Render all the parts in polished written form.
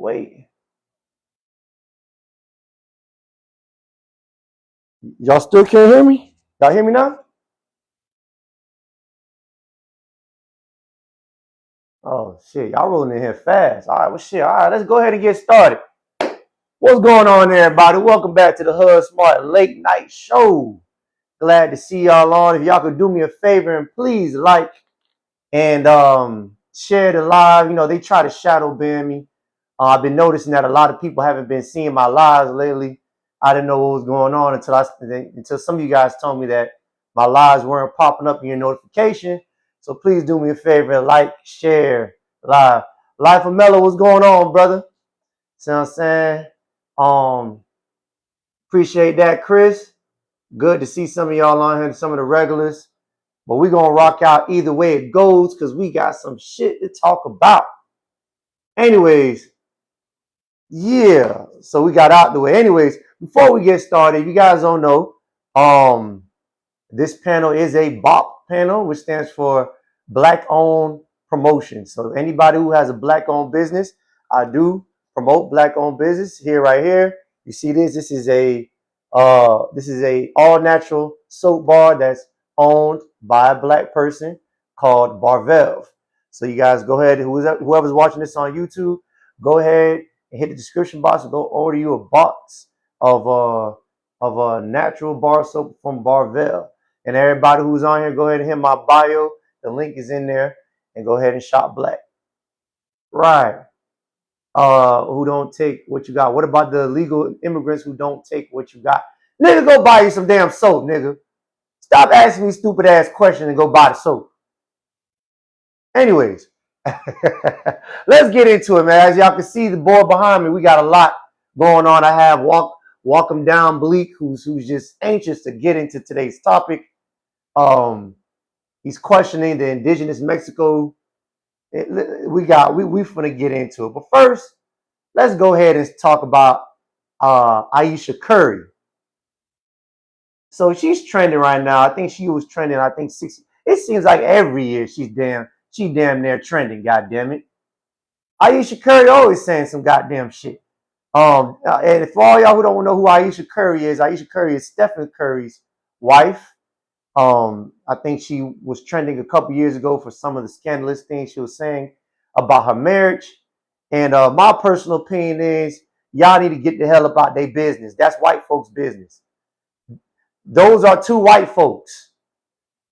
wait. Y'all still can't hear me? Y'all hear me now? Oh shit, y'all rolling in here fast. All right, well shit. All right, let's go ahead and get started. What's going on, everybody? Welcome back to the Hud Smart Late Night Show. Glad to see y'all on. If y'all could do me a favor and please like and share the live. You know, they try to shadow ban me. I've been noticing that a lot of people haven't been seeing my lives lately. I didn't know what was going on until some of you guys told me that my lives weren't popping up in your notification. So please do me a favor, like, share, live. Life of Mellow, what's going on, brother? See what I'm saying? Appreciate that, Chris. Good to see some of y'all on here, some of the regulars. But we're going to rock out either way it goes because we got some shit to talk about. Anyways, yeah, so we got out the way. Anyways, before we get started, if you guys don't know, this panel is a BOP panel, which stands for Black Owned Promotion. So anybody who has a Black owned business, I do promote Black owned business here, right here. You see this? This is a all natural soap bar that's owned by a Black person called Barvelve. So you guys go ahead, whoever's watching this on YouTube, go ahead and hit the description box and go order you a box of a natural bar soap from Barvelve. And everybody who's on here, go ahead and hit my bio. The link is in there, and go ahead and shop Black. Right. Who don't take what you got? What about the illegal immigrants who don't take what you got? Nigga, go buy you some damn soap, nigga. Stop asking me stupid ass questions and go buy the soap. Anyways, let's get into it, man. As y'all can see, the board behind me, we got a lot going on. I have walk him down Bleak, who's just anxious to get into today's topic. He's questioning the indigenous Mexico. We finna get into it. But first, let's go ahead and talk about Ayesha Curry. So she's trending right now. I think she was trending, 60. It seems like every year she damn near trending, goddamn it. Ayesha Curry always saying some goddamn shit. And for all y'all who don't know who Ayesha Curry is Stephen Curry's wife. I think she was trending a couple years ago for some of the scandalous things she was saying about her marriage. And my personal opinion is y'all need to get the hell about their business. That's white folks' business. Those are two white folks.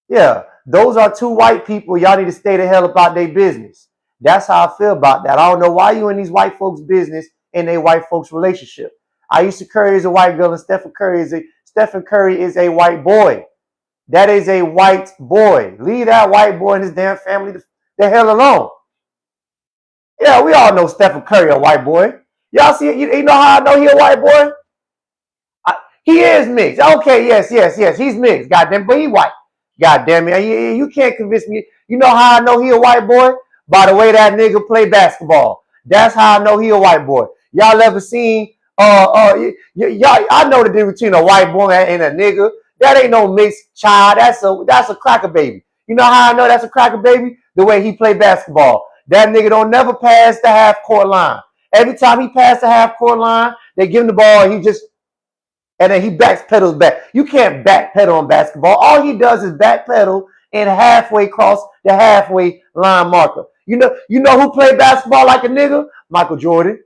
Yeah, those are two white people. Y'all need to stay the hell about their business. That's how I feel about that. I don't know why you in these white folks' business in a white folks' relationship. Ayesha Curry is a white girl and Stephen Curry is a white boy. That is a white boy. Leave that white boy and his damn family the hell alone. Yeah, we all know Stephen Curry a white boy. Y'all see it? You know how I know he a white boy? He is mixed. Okay, yes. He's mixed. Goddamn, but he white. Goddamn it. You can't convince me. You know how I know he a white boy? By the way that nigga play basketball. That's how I know he a white boy. Y'all ever seen y'all? I know the difference between a white boy and a nigga. That ain't no mixed child. That's a cracker baby. You know how I know that's a cracker baby? The way he play basketball. That nigga don't never pass the half court line. Every time he passed the half court line, they give him the ball and then he backpedals back. You can't backpedal on basketball. All he does is backpedal and halfway cross the halfway line marker. You know who played basketball like a nigga? Michael Jordan.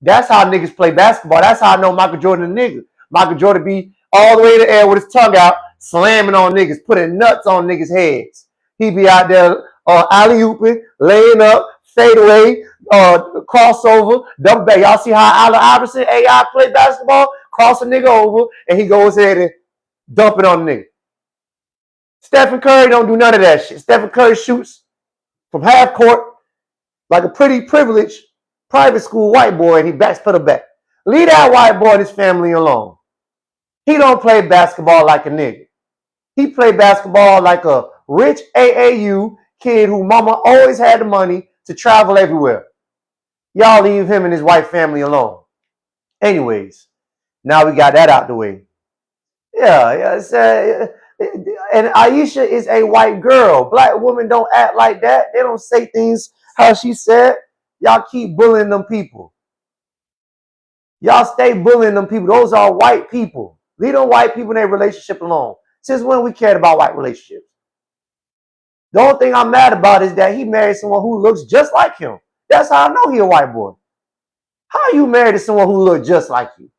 That's how niggas play basketball. That's how I know Michael Jordan a nigga. Michael Jordan be all the way in the air with his tongue out, slamming on niggas, putting nuts on niggas' heads. He be out there alley-ooping, laying up, fade away, crossover, double back. Y'all see how Allen Iverson, AI, play basketball? Cross a nigga over, and he goes ahead and dump it on the nigga. Stephen Curry don't do none of that shit. Stephen Curry shoots from half court like a pretty privileged private school white boy, and he backpedal back. Leave that white boy and his family alone. He don't play basketball like a nigga. He play basketball like a rich AAU kid who mama always had the money to travel everywhere. Y'all leave him and his white family alone. Anyways, now we got that out the way. Yeah. And Ayesha is a white girl. Black women don't act like that. They don't say things how she said. Y'all keep bullying them people. Y'all stay bullying them people. Those are white people. Leave them white people in their relationship alone. Since when we cared about white relationships? The only thing I'm mad about is that he married someone who looks just like him. That's how I know he a white boy. How are you married to someone who looks just like you?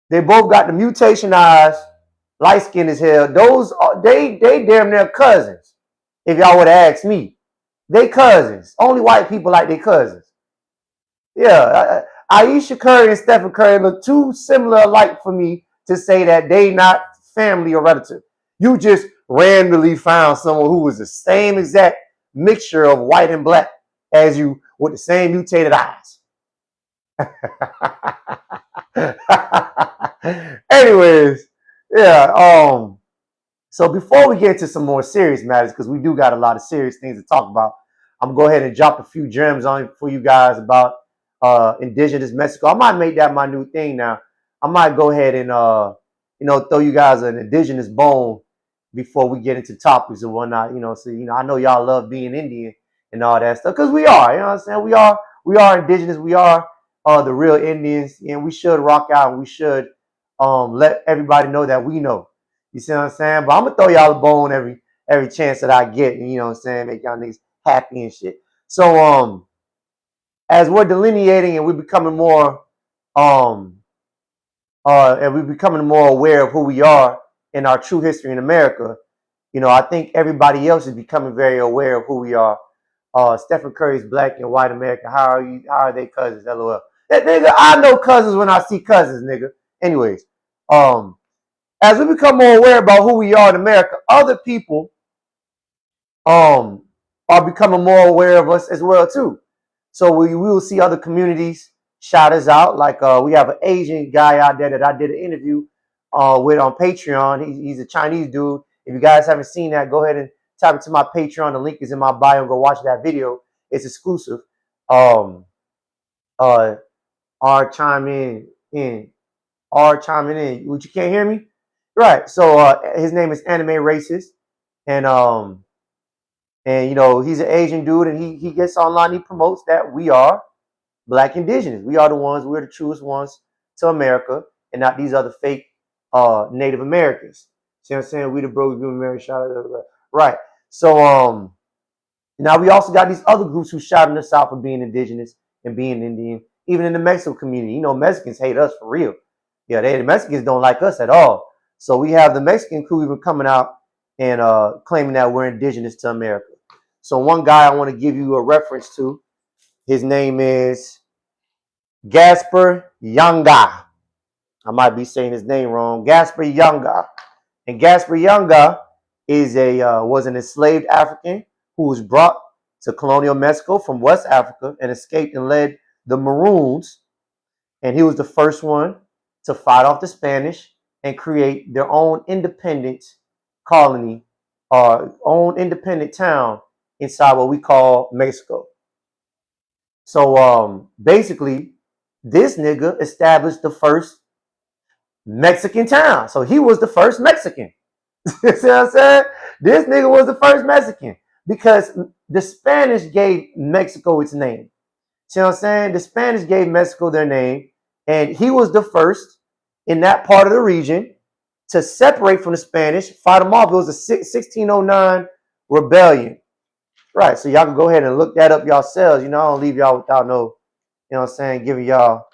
They both got the mutation eyes, light skin as hell. Those are, they damn near cousins. If y'all would have asked me, they cousins. Only white people like their cousins. Yeah, Ayesha Curry and Stephen Curry look too similar alike for me to say that they not family or relative. You just randomly found someone who was the same exact mixture of white and black as you with the same mutated eyes. Anyways, yeah. So before we get into some more serious matters, because we do got a lot of serious things to talk about, I'm gonna go ahead and drop a few gems on for you guys about indigenous Mexico. I might make that my new thing now. I might go ahead and throw you guys an indigenous bone before we get into topics and whatnot. So I know y'all love being Indian and all that stuff because we are. You know what I'm saying? We are indigenous. We are the real Indians, and we should rock out and we should let everybody know that we know. You see what I'm saying? But I'm gonna throw y'all a bone every chance that I get, and you know what I'm saying, make y'all niggas happy and shit. So as we're delineating and we're becoming more aware of who we are in our true history in America, I think everybody else is becoming very aware of who we are. Stephen Curry's Black and White America. How are they cousins? LOL. That nigga, I know cousins when I see cousins, nigga. Anyways, as we become more aware about who we are in America, other people are becoming more aware of us as well too. So we will see other communities shout us out. Like we have an Asian guy out there that I did an interview with on Patreon. He's a Chinese dude. If you guys haven't seen that, go ahead and tap into my Patreon. The link is in my bio. Go watch that video. It's exclusive. R chiming in. What, you can't hear me? Right. So his name is Anime Racist, and he's an Asian dude, and he gets online. He promotes that we are Black Indigenous. We are the ones. We're the truest ones to America, and not these other fake Native Americans. See what I'm saying? We the bro. We give America shout out. Right. So now we also got these other groups who shouting us out for being indigenous and being Indian, even in the Mexican community. Mexicans hate us for real. Yeah, the Mexicans don't like us at all. So we have the Mexican crew even coming out and claiming that we're indigenous to America. So one guy I want to give you a reference to, his name is Gaspar Yanga. I might be saying his name wrong. Gaspar Yanga. And Gaspar Yanga was an enslaved African who was brought to colonial Mexico from West Africa and escaped and led the Maroons. And he was the first one to fight off the Spanish and create their own independent colony or own independent town inside what we call Mexico. So basically, this nigga established the first Mexican town. So he was the first Mexican. You see what I'm saying? This nigga was the first Mexican because the Spanish gave Mexico its name. See what I'm saying? The Spanish gave Mexico their name, and he was the first in that part of the region to separate from the Spanish, fight them off. It was a 1609 rebellion. Right, so y'all can go ahead and look that up yourselves. I don't leave y'all without no, giving y'all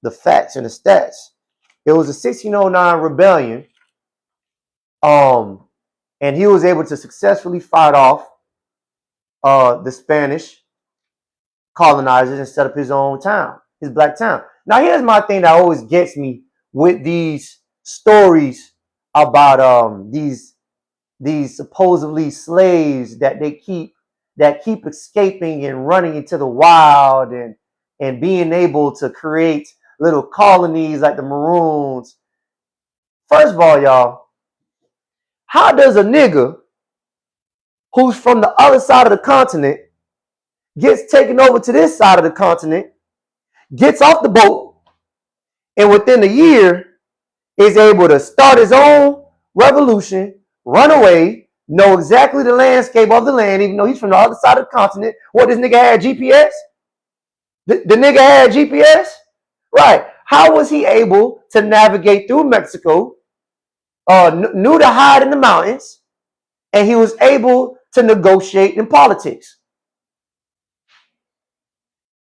the facts and the stats. It was a 1609 rebellion. And he was able to successfully fight off the Spanish colonizers and set up his own town, his black town. Now, here's my thing that always gets me with these stories about these supposedly slaves that keep escaping and running into the wild and being able to create little colonies like the Maroons. First of all, y'all, how does a nigga who's from the other side of the continent gets taken over to this side of the continent, gets off the boat, and within a year is able to start his own revolution, run away, know exactly the landscape of the land, even though he's from the other side of the continent? What, this nigga had GPS? The nigga had GPS? Right. How was he able to navigate through Mexico, knew to hide in the mountains, and he was able to negotiate in politics?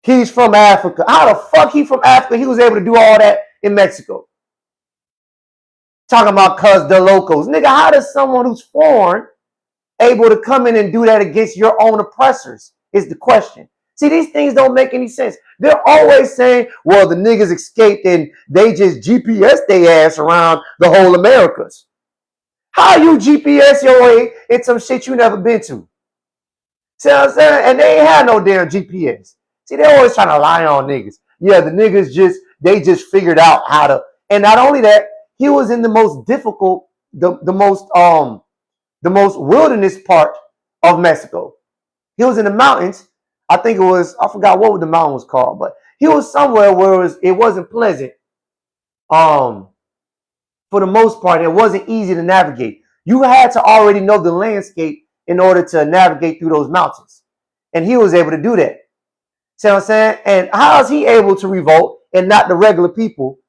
He's from Africa. How the fuck he from Africa? He was able to do all that in Mexico. Talking about cuz the locals. Nigga, how does someone who's foreign able to come in and do that against your own oppressors is the question. See, these things don't make any sense. They're always saying, well, the niggas escaped and they just GPS their ass around the whole Americas. How you GPS your way in some shit you never been to? See what I'm saying? And they ain't had no damn GPS. See, they always trying to lie on niggas. Yeah, the niggas they just figured out how to. And not only that, he was in the most difficult, the most wilderness part of Mexico. He was in the mountains. I think it was, I forgot what the mountain was called, but he was somewhere where it wasn't pleasant. For the most part, it wasn't easy to navigate. You had to already know the landscape in order to navigate through those mountains. And he was able to do that. See what I'm saying? And how is he able to revolt and not the regular people?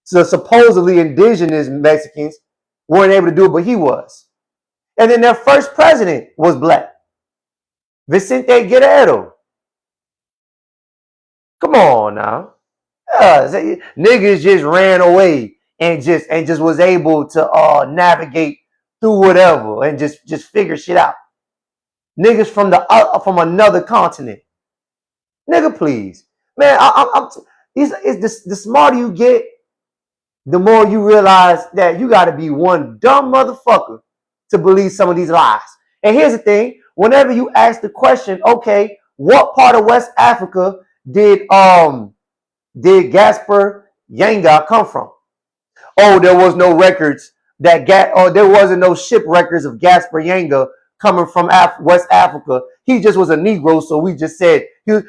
So supposedly indigenous Mexicans weren't able to do it, but he was. And then their first president was black. Vicente Guerrero. Come on now. Niggas just ran away and just was able to navigate through whatever and just figure shit out. Niggas from another continent. Nigga, please. Man, the smarter you get, the more you realize that you gotta be one dumb motherfucker to believe some of these lies. And here's the thing, whenever you ask the question, okay, what part of West Africa did Gaspar Yanga come from? Oh, there was no records there wasn't no ship records of Gaspar Yanga coming from West Africa. He just was a Negro, so we just said so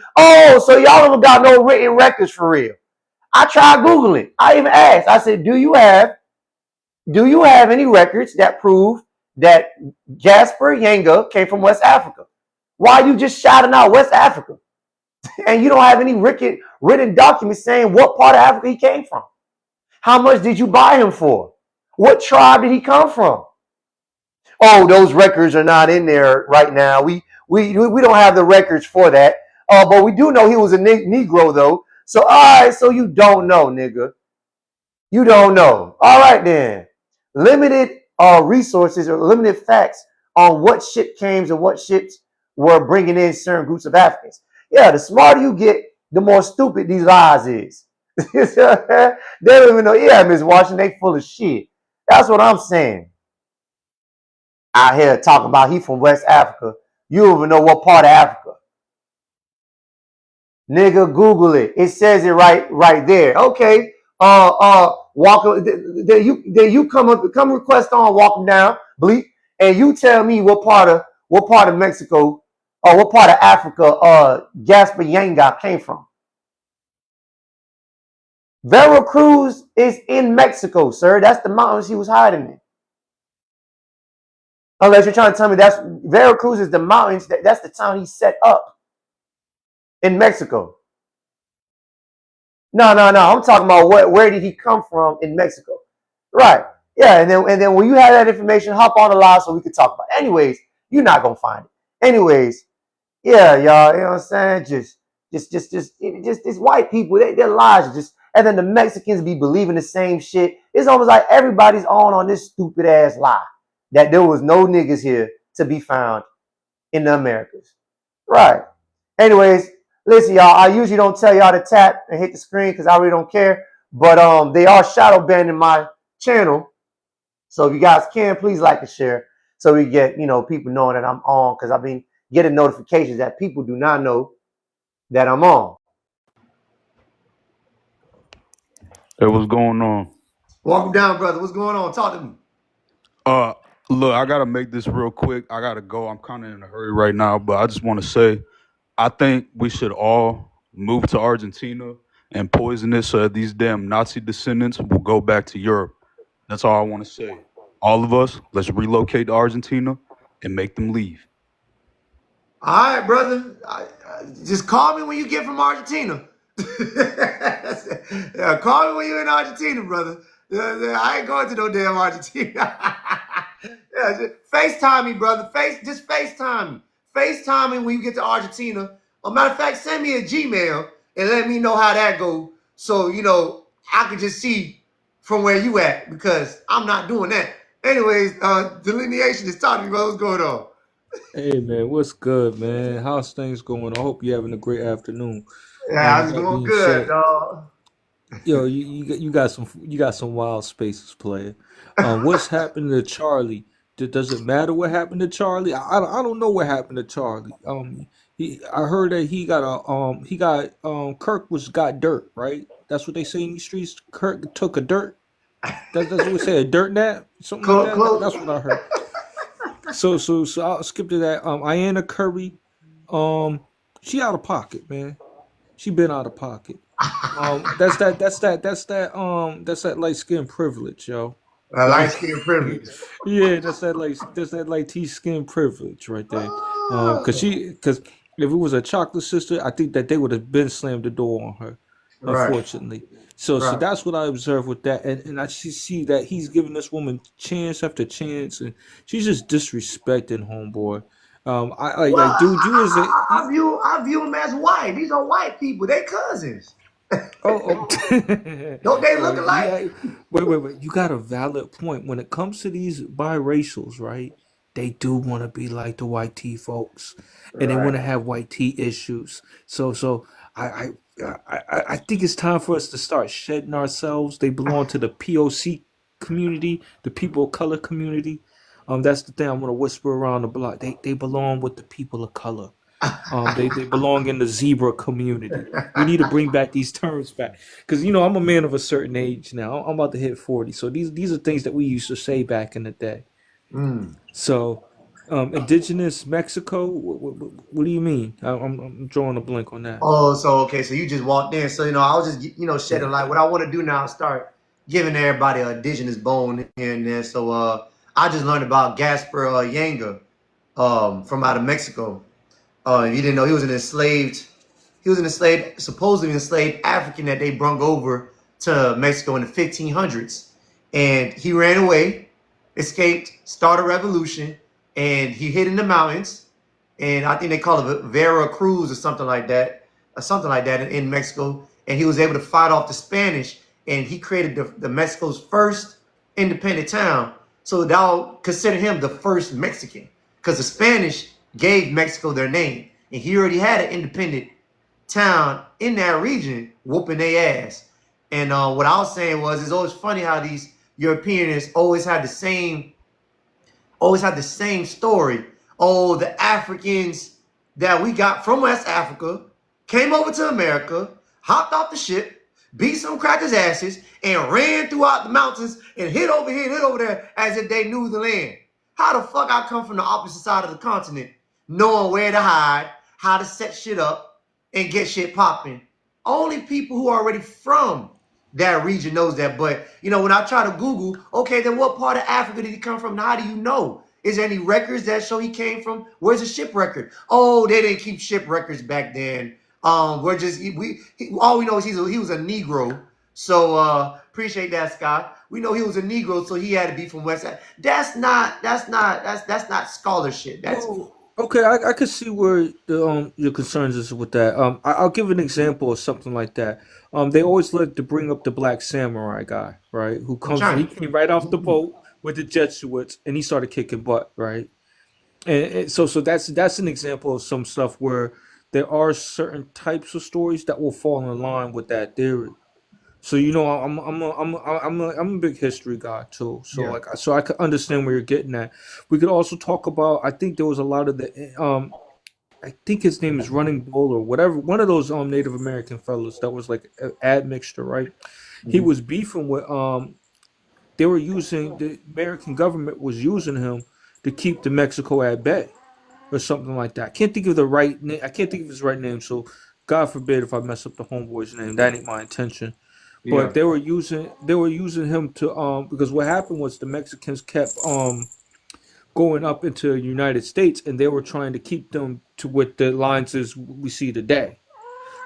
y'all don't got no written records for real. I tried Googling. I even asked. I said, do you have any records that prove that Gaspar Yanga came from West Africa? Why are you just shouting out West Africa? And you don't have any written documents saying what part of Africa he came from? How much did you buy him for? What tribe did he come from? Oh, those records are not in there right now. We don't have the records for that. But we do know he was a Negro though. So all right, so you don't know, nigga. You don't know. All right then. Limited resources or limited facts on what ship came and what ships were bringing in certain groups of Africans. Yeah, the smarter you get, the more stupid these lies is. They don't even know. Yeah, Miss Washington, they full of shit. That's what I'm saying. Out here talking about he from West Africa. You don't even know what part of Africa. Nigga, Google it. It says it right there. Okay. Walk. Then you come request on walking down, bleep, and you tell me what part of Mexico or what part of Africa Gaspar Yanga came from. Veracruz is in Mexico, sir. That's the mountains he was hiding in. Unless you're trying to tell me that's Veracruz is the mountains, that's the town he set up in Mexico. No. I'm talking about where did he come from in Mexico? Right. Yeah, and then when you have that information, hop on the live so we can talk about it. Anyways, you're not gonna find it. Anyways, yeah, y'all, you know what I'm saying? Just these white people, their lies just, and then the Mexicans be believing the same shit. It's almost like everybody's on this stupid ass lie that there was no niggas here to be found in the Americas. Right. Anyways, listen, y'all, I usually don't tell y'all to tap and hit the screen because I really don't care. But they are shadow banning my channel. So if you guys can, please like and share so we get, people knowing that I'm on, because I've been getting notifications that people do not know that I'm on. Hey, what's going on? Welcome down, brother. What's going on? Talk to me. Uh, Look, I gotta make this real quick. I gotta go. I'm kind of in a hurry right now, but I just want to say, I think we should all move to Argentina and poison it so that these damn Nazi descendants will go back to Europe. That's all I want to say. All of us, let's relocate to Argentina and make them leave. All right, brother. Just call me when you get from Argentina. Yeah, call me when you're in Argentina, brother. I ain't going to no damn Argentina. Yeah, just FaceTime me, brother. Just FaceTime me. FaceTime me when you get to Argentina. Or matter of fact, send me a Gmail and let me know how that go. So, I can just see from where you at because I'm not doing that. Anyways, delineation is talking about what's going on. Hey man, what's good, man? How's things going? I hope you're having a great afternoon. Yeah, With it's that going being good, said, dog. yo, you got some wild spaces, player. What's happened to Charlie? Does it matter what happened to Charlie? I don't know what happened to Charlie. I heard that Kirk was got dirt, right? That's what they say in these streets. Kirk took a dirt. That's what we say, a dirt nap, something like Close, that. close. That's what I heard. So I'll skip to that. Ayesha Curry, um, she out of pocket, man. She been out of pocket. That's that light skin privilege, yo. Light Like, skin privilege. yeah, that's that light T skin privilege right there. Cause if it was a chocolate sister, I think that they would have been slammed the door on her. Right, Unfortunately, so right. that's what I observe with that, and I see that he's giving this woman chance after chance, and she's just disrespecting homeboy. Well, Dude, you was a I view them as white. These are white people. They cousins. oh. Don't they Well, look alike? wait. You got a valid point. When it comes to these biracials, right? They do want to be like the white tea folks, and they Right. want to have white tea issues. So I, I think it's time for us to start shedding ourselves. They belong to the POC community, the people of color community. That's the thing I want to whisper around the block. They belong with the people of color. They belong in the zebra community. We need to bring back these terms back because I'm a man of a certain age now. I'm about to hit 40, so these are things that we used to say back in the day. Mm. So, indigenous Mexico. What do you mean? I'm drawing a blank on that. Oh, so okay, so you just walked in. So I was just shedding Yeah. light. What I want to do now is start giving everybody a indigenous bone here and there. So I just learned about Gaspar Yanga from out of Mexico. If you didn't know, he was an enslaved, supposedly enslaved African that they brung over to Mexico in the 1500s. And he ran away, escaped, started a revolution, and he hid in the mountains. And I think they call it Vera Cruz or something like that in Mexico. And he was able to fight off the Spanish, and he created the Mexico's first independent town. So they'll consider him the first Mexican because the Spanish gave Mexico their name, and he already had an independent town in that region whooping their ass. And what I was saying was, it's always funny how these Europeans always had the same story. Oh, the Africans that we got from West Africa came over to America, hopped off the ship, beat some crackers' asses, and ran throughout the mountains and hit over here and hit over there as if they knew the land. How the fuck I come from the opposite side of the continent, knowing where to hide, how to set shit up, and get shit popping? Only people who are already from that region knows that. But when I try to Google, okay, then what part of Africa did he come from? Now, how do you know? Is there any records that show he came from? Where's the ship record? Oh, they didn't keep ship records back then. We're just all we know is he was a Negro. So appreciate that, Scott. We know he was a Negro, so he had to be from West. That's not scholarship. That's Oh, okay. I could see where your concerns is with that. I'll give an example of something like that. They always like to bring up the black samurai guy, right? from China. He came right off the boat with the Jesuits, and he started kicking butt, right? And so that's an example of some stuff where there are certain types of stories that will fall in line with that theory. So I'm a big history guy too. Yeah. So I could understand where you're getting at. We could also talk about. I think there was a lot of the I think his name is Running Bull or whatever. One of those Native American fellows that was like an admixture, right? He Mhm. was beefing with they were using the American government was using him to keep the Mexico at bay or something like that. I can't think of the right name. I can't think of his right name. So God forbid if I mess up the homeboy's name. That ain't my intention. Yeah. But they were using him to because what happened was the Mexicans kept going up into the United States and they were trying to keep them to what the lines is we see today.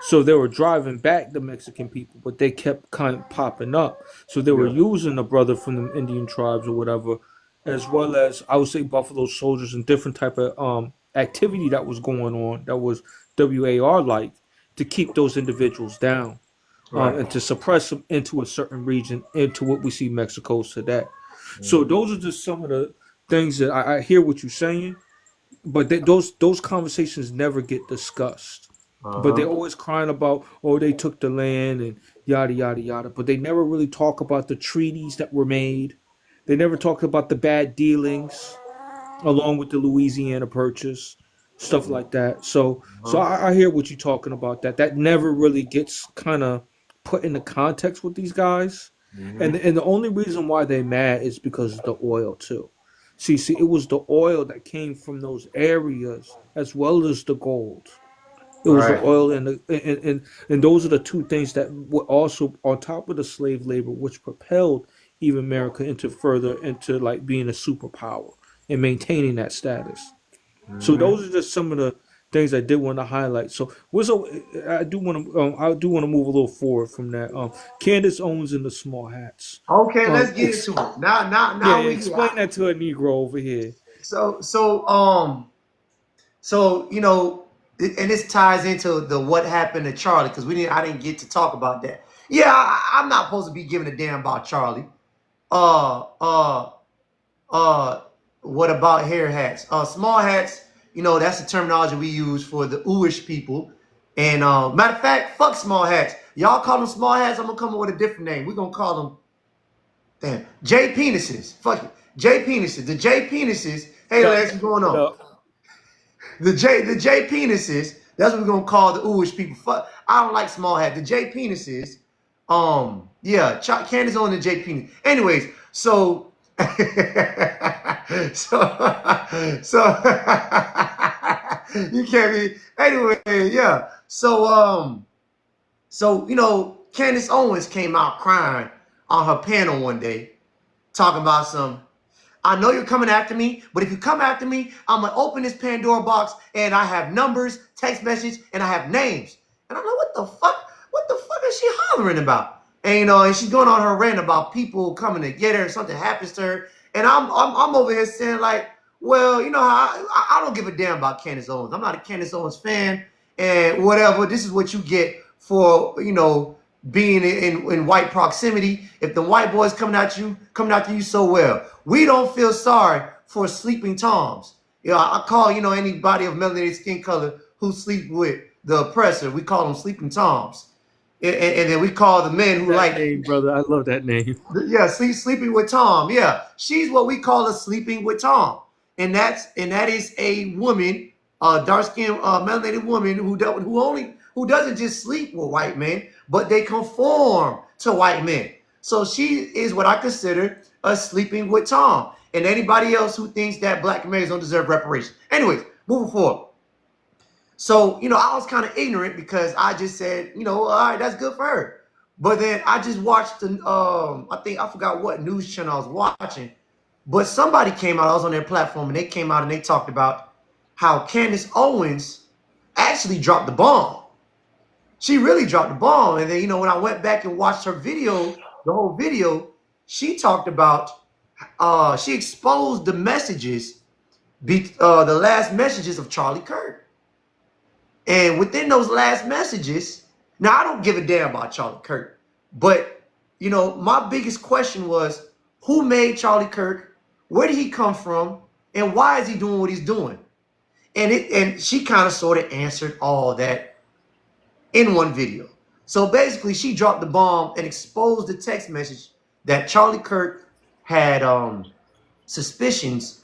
So they were driving back the Mexican people, but they kept kind of popping up. So they were Yeah. using a brother from the Indian tribes or whatever, as well as I would say Buffalo Soldiers and different type of activity that was going on that was WAR like to keep those individuals down Right. and to suppress them into a certain region, into what we see Mexico today. So Mm-hmm. those are just some of the things that I hear what you're saying, but those conversations never get discussed. But they're Uh-huh. always crying about, oh, they took the land and yada yada yada. But they never really talk about the treaties that were made. They never talk about the bad dealings along with the Louisiana Purchase, stuff like that. So Uh-huh. I hear what you're talking about. That never really gets kind of put into context with these guys, Mm-hmm. and the only reason why they mad is because of the oil too. See, it was the oil that came from those areas as well as the gold. It was the Right. oil and those are the two things that were also on top of the slave labor, which propelled even America into further into like being a superpower and maintaining that status. So Mm-hmm. those are just some of the things I did want to highlight. So I do want to move a little forward from that. Candace Owens in the small hats. Okay, let's get Ex- into it. Now, yeah, now yeah, we here. explain that to a Negro over here. So and this ties into the what happened to Charlie because I didn't get to talk about that. Yeah, I'm not supposed to be giving a damn about Charlie. Uh, uh, uh, what about hair hats? Small hats. That's the terminology we use for the Uish people. And matter of fact, fuck small hats. Y'all call them small hats. I'm gonna come up with a different name. We're gonna call them J penises. Fuck it, J penises. The J penises. Hey, Shut, Lex, what's going shut on? up. The J penises. That's what we're gonna call the Uish people. Fuck, I don't like small hat. The J penises. Yeah, Candace on the J penis. Anyways, so so you can't be anyway. Yeah. So Candace Owens came out crying on her panel one day, talking about some. I know you're coming after me, but if you come after me, I'm gonna open this Pandora box and I have numbers, text message, and I have names. And I'm like, what the fuck? What the fuck is she hollering about? And she's going on her rant about people coming to get her, something happens to her. And I'm over here saying like, well, how I don't give a damn about Candace Owens. I'm not a Candace Owens fan, and whatever. This is what you get for being in white proximity. If the white boys coming after you so well. We don't feel sorry for sleeping toms. I call, anybody of melanated skin color who sleep with the oppressor, we call them sleeping toms. And then we call the men who That like, name, brother. I love that name. yeah, sleeping with Tom. Yeah, she's what we call a sleeping with Tom. And that is a woman, a dark-skinned, melanated woman who doesn't just sleep with white men, but they conform to white men. So she is what I consider a sleeping with Tom. And anybody else who thinks that black Americans don't deserve reparations. Anyways, moving forward. So, I was kind of ignorant because I just said, all right, that's good for her. But then I just watched I forgot what news channel I was watching, but somebody came out, I was on their platform, and they came out and they talked about how Candace Owens actually dropped the bomb. She really dropped the bomb. And then, when I went back and watched her video, the whole video, she talked about, she exposed the messages, the last messages of Charlie Kirk. And within those last messages, now I don't give a damn about Charlie Kirk, but my biggest question was, who made Charlie Kirk? Where did he come from? And why is he doing what he's doing? And she kind of sort of answered all that in one video. So basically, she dropped the bomb and exposed the text message that Charlie Kirk had suspicions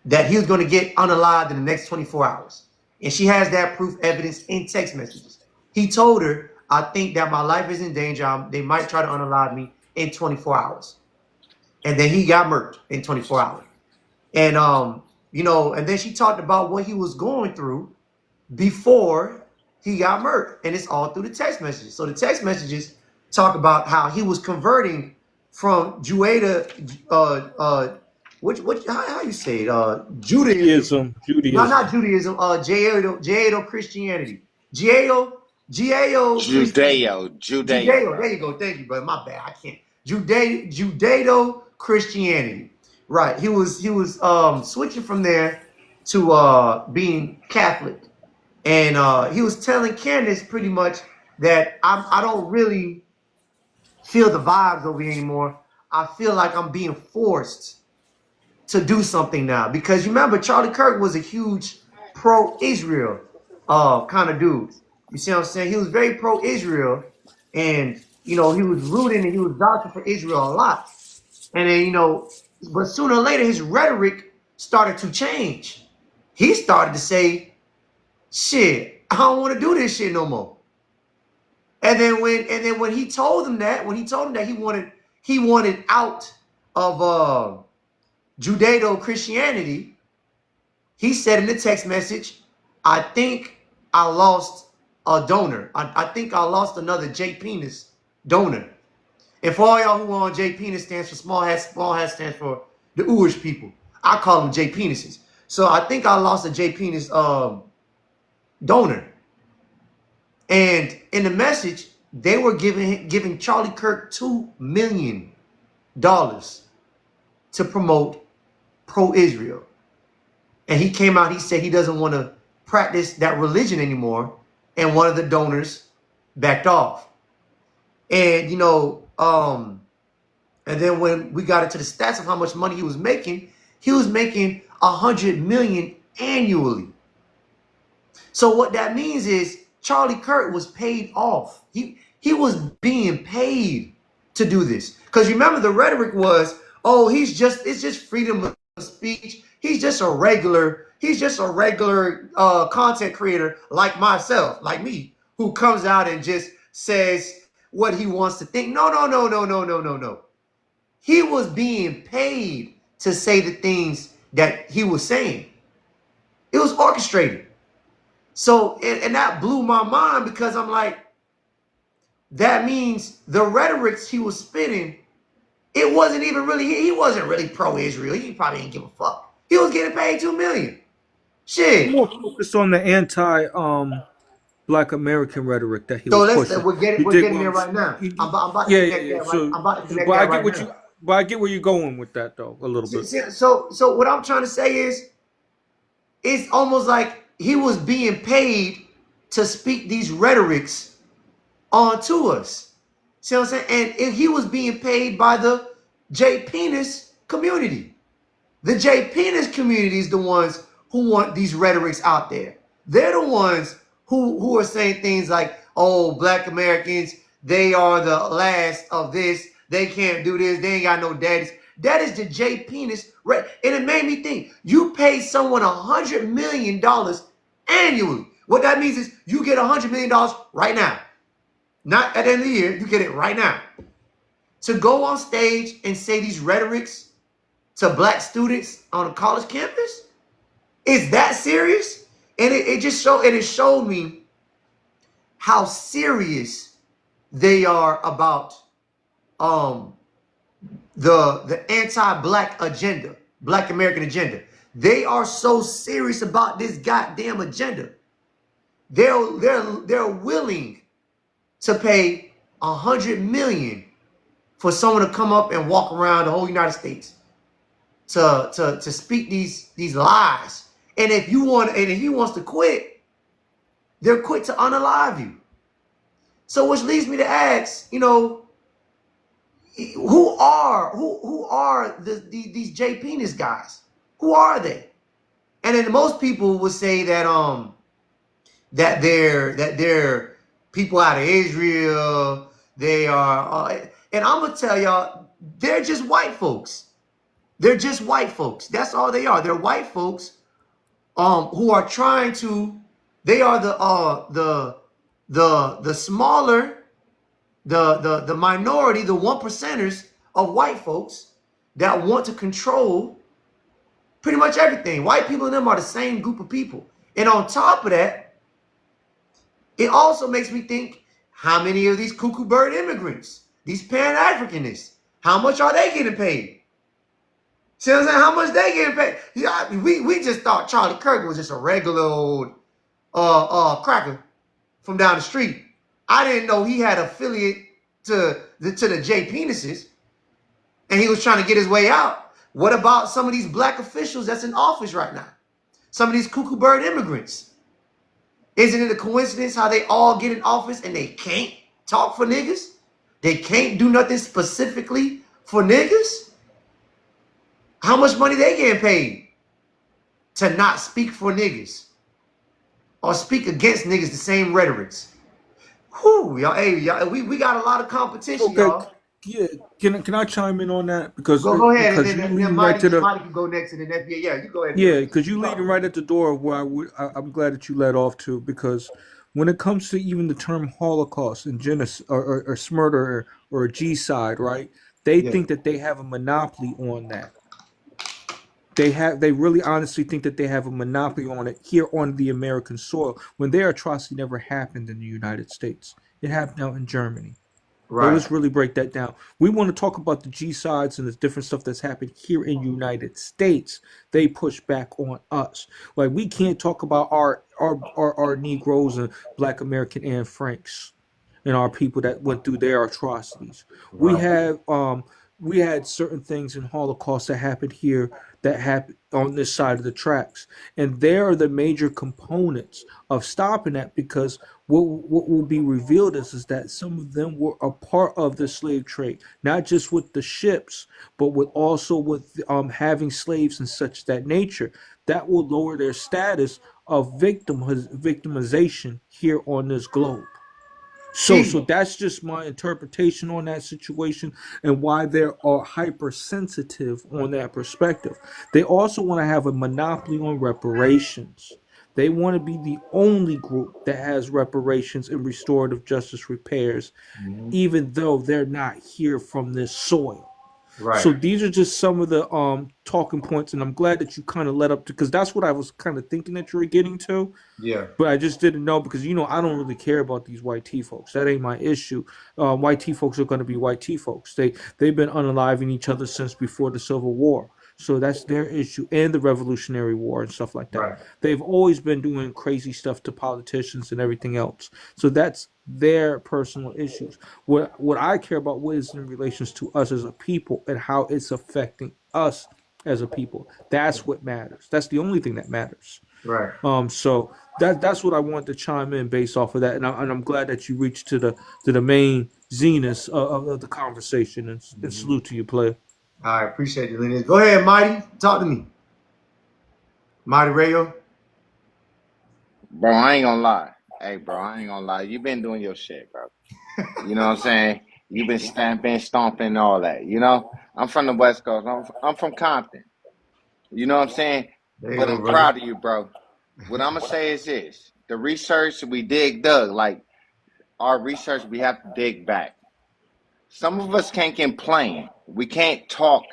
that he was going to get unalived in the next 24 hours. And she has that proof evidence in text messages. He told her, I think that my life is in danger. They might try to unalive me in 24 hours. And then he got murdered in 24 hours. And, and then she talked about what he was going through before he got murdered. And it's all through the text messages. So the text messages talk about how he was converting from how you say it? Judaism. Judaism. No, not Judaism. Judeo Christianity. Judeo-Christian. Judeo. There Right. you go. Thank you, brother. My bad. I can't. Judeo-Christianity. Right. He was switching from there to being Catholic. And he was telling Candace pretty much that I don't really feel the vibes over here anymore. I feel like I'm being forced to do something now. Because you remember Charlie Kirk was a huge pro-Israel kind of dude. You see what I'm saying? He was very pro-Israel, and he was rooting and he was vouching for Israel a lot. And then but sooner or later his rhetoric started to change. He started to say, "Shit, I don't want to do this shit no more." And then when he told him that, he wanted out of Judeo-Christianity, he said in the text message, "I think I lost a donor. I think I lost another J penis donor." And for all y'all who on J penis stands for small hat stands for the Urish people. I call them J penises. So I think I lost a J penis donor. And in the message, they were giving Charlie Kirk $2 million to promote pro-Israel. And he came out, he said he doesn't want to practice that religion anymore. And one of the donors backed off. And, and then when we got into the stats of how much money he was making $100 million annually. So what that means is Charlie Kirk was paid off. He was being paid to do this. Because remember, the rhetoric was, oh, it's just freedom of speech. He's just a regular content creator like myself, like me, who comes out and just says what he wants to think. No. He was being paid to say the things that he was saying. It was orchestrated. So, and that blew my mind, because I'm like, that means the rhetorics he was spitting, it wasn't even really, he wasn't really pro-Israel. He probably didn't give a fuck. He was getting paid $2 million. Shit. More focused on the anti Black American rhetoric that he So was pushing. we're getting there right now. I'm about to connect Yeah. that right. So, I'm about to connect but I that get right what now. but I get where you're going with that though a little bit. So what I'm trying to say is, it's almost like he was being paid to speak these rhetorics onto us. See what I'm saying? And he was being paid by the J penis community. The J penis community is the ones who want these rhetorics out there. They're the ones who are saying things like, oh, Black Americans, they are the last of this. They can't do this. They ain't got no daddies. That is the J penis. And it made me think, you pay someone $100 million annually. What that means is you get $100 million right now. Not at the end of the year. You get it right now. To go on stage and say these rhetorics to Black students on a college campus? Is that serious? And it showed me how serious they are about the anti-Black agenda, Black American agenda. They are so serious about this goddamn agenda. They're willing to pay $100 million for someone to come up and walk around the whole United States to speak these lies. And if he wants to quit, they're quick to unalive you. So which leads me to ask, who are these J penis guys? Who are they? And then most people would say that that they're people out of Israel. They are, and I'm gonna tell y'all, they're just white folks. They're just white folks. That's all they are. They're white folks who are trying to. They are the smaller, the minority, the 1%ers of white folks that want to control pretty much everything. White people and them are the same group of people. And on top of that, it also makes me think, how many of these cuckoo bird immigrants, these Pan-Africanists, how much are they getting paid? See what I'm saying? How much they getting paid? Yeah, we just thought Charlie Kirk was just a regular old cracker from down the street. I didn't know he had affiliate to the J penises, and he was trying to get his way out. What about some of these black officials that's in office right now? Some of these cuckoo bird immigrants. Isn't it a coincidence how they all get in office and they can't talk for niggas? They can't do nothing specifically for niggas? How much money they getting paid to not speak for niggas or speak against niggas, the same rhetorics? Whew, y'all, hey, y'all, we got a lot of competition, Okay, y'all. yeah. Can I chime in on that because Go ahead, and because you then leading right to the Mighty can go next, and then FBI. Yeah, you go ahead. yeah because you leading right at the door of where I'm glad that you led off to because when it comes to even the term Holocaust and genocide or smurder or a genocide, right? They Yeah, think that they have a monopoly on that. They really honestly think that they have a monopoly on it here on the American soil when their atrocity never happened in the United States. It happened out in Germany. So right, let's really break that down. We want to talk about the G sides and the different stuff that's happened here in the United States. They push back on us. Like we can't talk about our Negroes and Black American Anne Franks and our people that went through their atrocities. We right. have we had certain things in Holocaust that happened here that happened on this side of the tracks, and they are the major components of stopping that because what will be revealed is that some of them were a part of the slave trade, not just with the ships, but with also with having slaves and such that nature. That will lower their status of victimization here on this globe. So See, that's just my interpretation on that situation and why they are hypersensitive on that perspective. They also want to have a monopoly on reparations. They want to be the only group that has reparations and restorative justice repairs, even though they're not here from this soil. right, So these are just some of the talking points, and I'm glad that you kind of led up to because that's what I was kind of thinking that you were getting to. yeah, But I just didn't know because I don't really care about these white T folks. That ain't my issue. White T folks are going to be white T folks. They've been unaliving each other since before the Civil War. So that's their issue and the Revolutionary War and stuff like that. right, They've always been doing crazy stuff to politicians and everything else. So that's their personal issues. What I care about what is in relations to us as a people and how it's affecting us as a people. That's what matters. That's the only thing that matters. right. So that's what I wanted to chime in based off of that, and I'm glad that you reached to the main zenith of the conversation, and salute to you, player. I appreciate you, Lenny. Go ahead, Mighty. Talk to me, Mighty Rayo. Bro, I ain't gonna lie. Hey, bro, I ain't gonna lie. You been doing your shit, bro. You know what I'm saying? You been stamping, stomping, all that. I'm from the West Coast. I'm from Compton. You know what I'm saying? There you But go, I'm brother. proud of you, bro. What I'm gonna say is this: the research we dug, like our research, we have to dig back. Some of us can't complain. We can't talk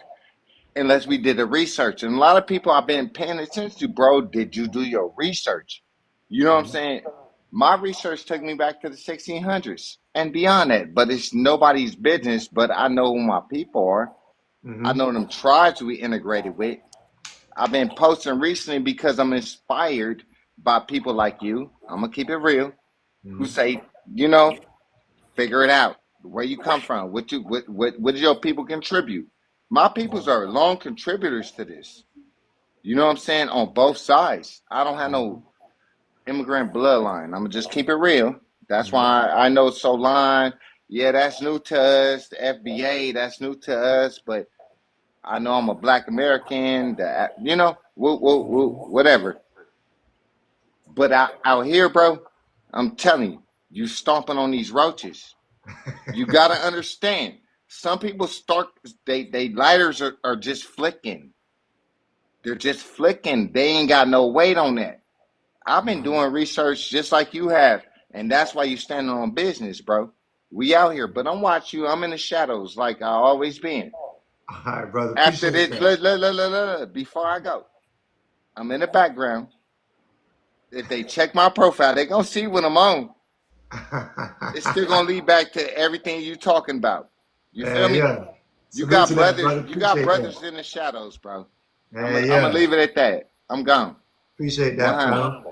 unless we did the research. And a lot of people I've been paying attention to, bro, did you do your research? You know what I'm saying? My research took me back to the 1600s and beyond that, but it's nobody's business. But I know who my people are. I know them tribes we integrated with. I've been posting recently because I'm inspired by people like you. I'm going to keep it real, who say, figure it out. Where you come from, what do your people contribute? My peoples are long contributors to this. You know what I'm saying? On both sides. I don't have no immigrant bloodline. I'm gonna just keep it real. That's why I know Solon. Yeah, that's new to us. The FBA, that's new to us. But I know I'm a Black American. Whatever. But out here, bro, I'm telling you, you stomping on these roaches. You gotta understand. Some people start they lighters are just flicking. They're just flicking. They ain't got no weight on that. I've been doing research just like you have, and that's why you standing on business, bro. We out here, but I'm watching you. I'm in the shadows like I always been. All right, brother. After Appreciate this, that. before I go, I'm in the background. If they check my profile, they gonna see what I'm on. It's still gonna lead back to everything you talking about. You feel me? Yeah. You Salute got to that, brothers. brother. You got Appreciate that. brothers in the shadows, bro. I'm Yeah, gonna yeah. leave it at that. I'm gone. Appreciate that, 100. fam.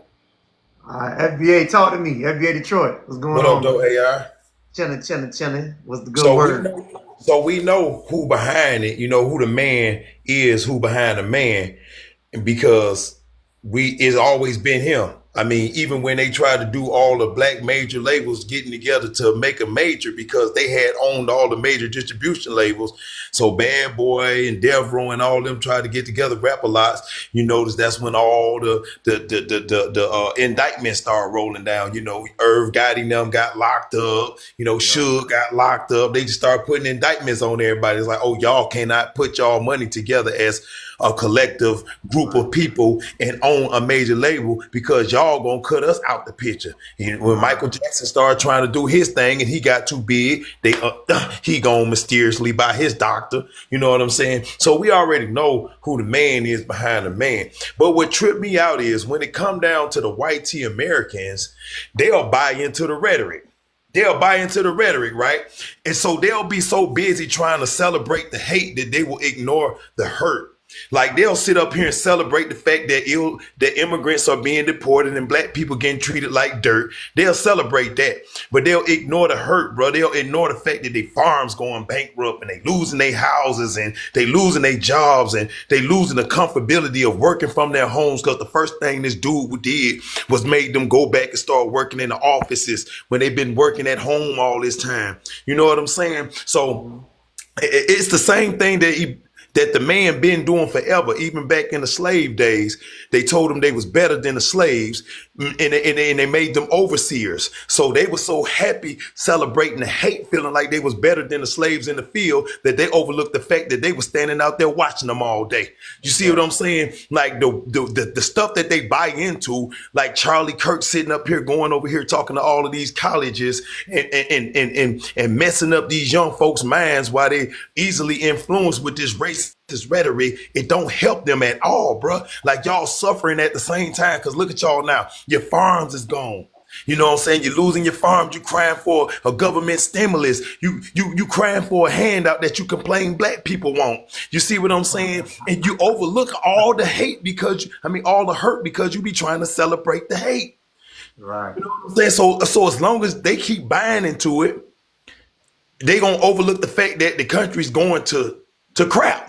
All FBA, talk to me. FBA Detroit, what's going What up, on, though, man? AI? Chilling. What's the good So we word? know, so we know who behind it. You know who the man is, who behind the man, because it's always been him. I mean, even when they tried to do all the black major labels getting together to make a major because they had owned all the major distribution labels. So Bad Boy and Devereaux and all them tried to get together, rap a lot. You notice that's when all the indictments started rolling down. You know, Irv Gotti and them got locked up. You know, Yeah. Suge got locked up. They just started putting indictments on everybody. It's like, oh, y'all cannot put y'all money together as a collective group of people and own a major label because y'all gonna cut us out the picture. And when Michael Jackson started trying to do his thing and he got too big, he gone mysteriously by his doctor. You know what I'm saying? So we already know who the man is behind the man. But what tripped me out is when it come down to the white T Americans, they'll buy into the rhetoric. They'll buy into the rhetoric, right? And so they'll be so busy trying to celebrate the hate that they will ignore the hurt. Like they'll sit up here and celebrate the fact that immigrants are being deported and black people getting treated like dirt. They'll celebrate that, but they'll ignore the hurt, bro. They'll ignore the fact that their farms going bankrupt and they losing their houses and they losing their jobs and they losing the comfortability of working from their homes because the first thing this dude did was made them go back and start working in the offices when they've been working at home all this time. You know what I'm saying? So it's the same thing that the man been doing forever, even back in the slave days. They told them they was better than the slaves, and they made them overseers. So they were so happy celebrating the hate, feeling like they was better than the slaves in the field, that they overlooked the fact that they were standing out there watching them all day. You see what I'm saying? Like the stuff that they buy into, like Charlie Kirk sitting up here going over here talking to all of these colleges and messing up these young folks' minds while they easily influenced with this rhetoric. It don't help them at all, bro. Like y'all suffering at the same time, because look at y'all now. Your farms is gone. You know what I'm saying? You're losing your farms. You crying for a government stimulus. You crying for a handout that you complain black people want. You see what I'm saying? And you overlook all the hate all the hurt because you be trying to celebrate the hate. Right. You know what I'm saying? So as long as they keep buying into it, they gonna overlook the fact that the country's going to crap.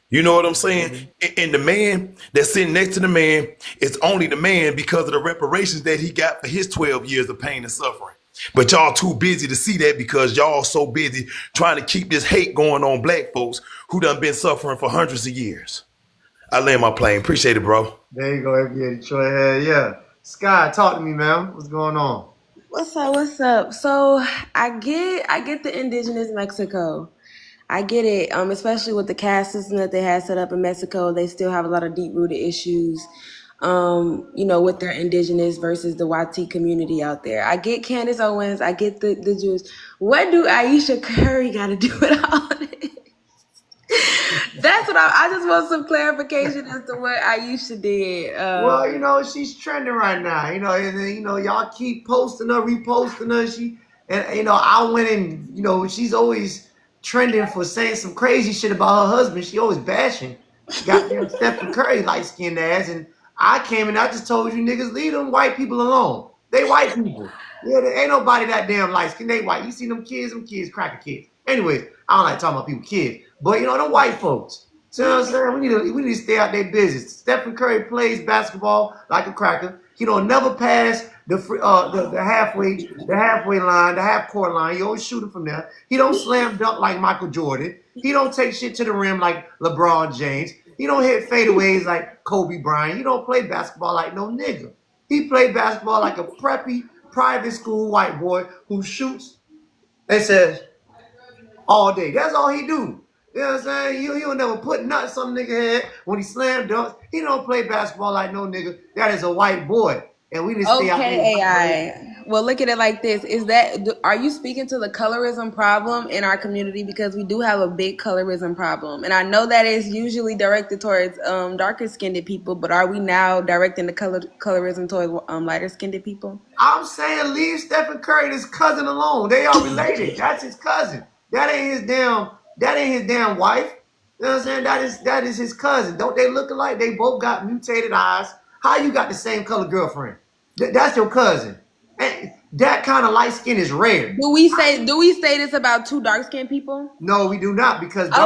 You know what I'm saying? And the man that's sitting next to the man is only the man because of the reparations that he got for his 12 years of pain and suffering. But y'all too busy to see that because y'all so busy trying to keep this hate going on black folks who done been suffering for hundreds of years. I land my plane. Appreciate it, bro. There you go, FBA Detroit. Hell yeah. Sky, talk to me, man. What's going on? What's up? So I get the indigenous Mexico. I get it, especially with the caste system that they had set up in Mexico. They still have a lot of deep-rooted issues, with their indigenous versus the YT community out there. I get Candace Owens. I get the Jews. What do Ayesha Curry got to do with all this? That's what I just want some clarification as to what Ayesha did. Well, she's trending right now. Y'all keep posting her, reposting her. I went and she's always trending for saying some crazy shit about her husband. She always bashing goddamn Stephen Curry light skinned ass, and I came and I just told you niggas leave them white people alone. They white people. Yeah, there ain't nobody that damn light skinned. They white. You see them kids cracker kids. Anyways, I don't like talking about people kids, but them white folks. See what I'm saying? We need to stay out their business. Stephen Curry plays basketball like a cracker. He don't never pass the halfway line, the half court line. He always shooting from there. He don't slam dunk like Michael Jordan. He don't take shit to the rim like LeBron James. He don't hit fadeaways like Kobe Bryant. He don't play basketball like no nigga. He played basketball like a preppy private school white boy who shoots and says all day. That's all he do. You know what I'm saying? He don't never put nuts some nigga head when he slam dunks. He don't play basketball like no nigga. That is a white boy. And we need to stay out there. Okay, AI. Well, look at it like this. Are you speaking to the colorism problem in our community? Because we do have a big colorism problem. And I know that is usually directed towards darker skinned people, but are we now directing the colorism towards lighter skinned people? I'm saying leave Stephen Curry and his cousin alone. They are related. That's his cousin. That ain't his damn wife. You know what I'm saying? That is his cousin. Don't they look alike? They both got mutated eyes. How you got the same color girlfriend? That's your cousin. And that kind of light skin is rare. Do we say this about two dark skinned people? No, we do not, because Okay.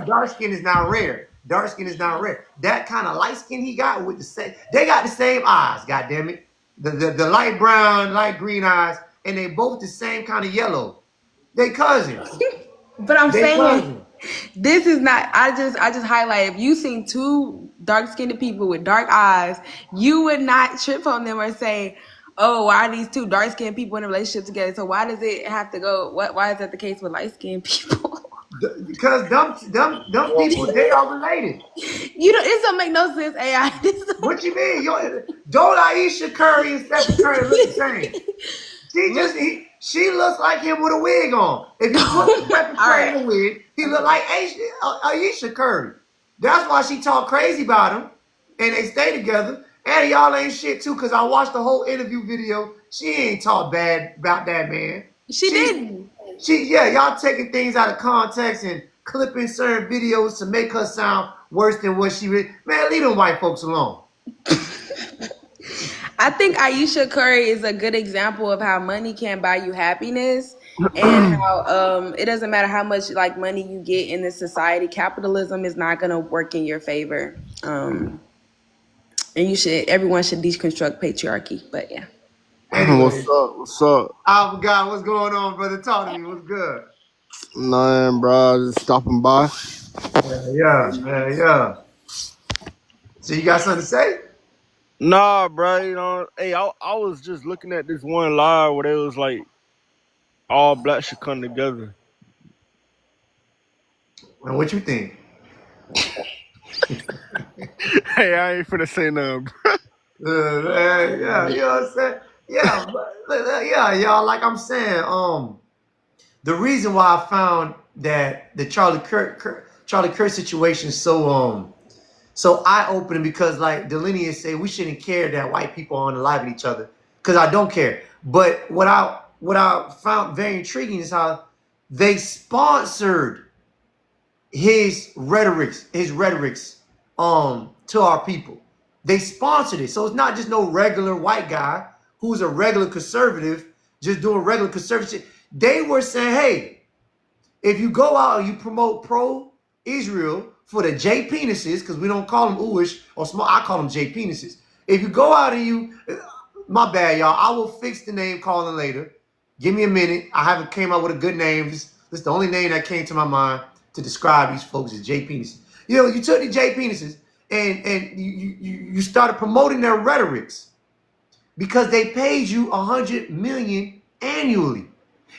dark skin is not rare. Dark skin is not rare. That kind of light skin he got with the same, they got the same eyes. God damn it, the light brown, light green eyes, and they both the same kind of yellow. They cousins. But I'm They saying cousins. this is not. I just highlight. If you seen two dark skinned people with dark eyes, you would not trip on them or say, "Oh, why are these two dark skinned people in a relationship together?" So why does it have to go? Why is that the case with light skinned people? Because them people, they are related. You don't. This don't make no sense. AI. What you mean? Don't Ayesha Curry and Stephen Curry look the same? She looks like him with a wig on. If you put Stephen Curry in a wig, he look like Ayesha Curry. That's why she talk crazy about him, and they stay together. And y'all ain't shit too, because I watched the whole interview video. She ain't talk bad about that man. She didn't. Y'all taking things out of context and clipping certain videos to make her sound worse than what she really. Man, leave them white folks alone. I think Ayesha Curry is a good example of how money can buy you happiness, and how it doesn't matter how much like money you get in this society, capitalism is not gonna work in your favor. And everyone should deconstruct patriarchy. But yeah. Anyway, What's up? I forgot what's going on, brother. Talk to me. What's good? Nothing, bro. Just stopping by. Yeah. So you got something to say? Nah, bro. You know, hey, I was just looking at this one live where it was like all black should come together. And what you think? Hey, I ain't finna say nothing, bro. Yeah, you know what I'm saying? Yeah, y'all. Like I'm saying, the reason why I found that the Charlie Kirk situation is so eye-opening, because like Delineate say, we shouldn't care that white people are unaliving each other, because I don't care. But what I found very intriguing is how they sponsored his rhetorics to our people. They sponsored it. So it's not just no regular white guy who's a regular conservative just doing regular conservative shit. They were saying, hey, if you go out and you promote pro-Israel for the J penises, because we don't call them ooish or small, I call them J penises. If you go out and you, my bad, y'all, I will fix the name calling later. Give me a minute. I haven't came up with a good name. This is the only name that came to my mind to describe these folks as J penises. You know, you took the J penises and you started promoting their rhetorics because they paid you $100 million annually.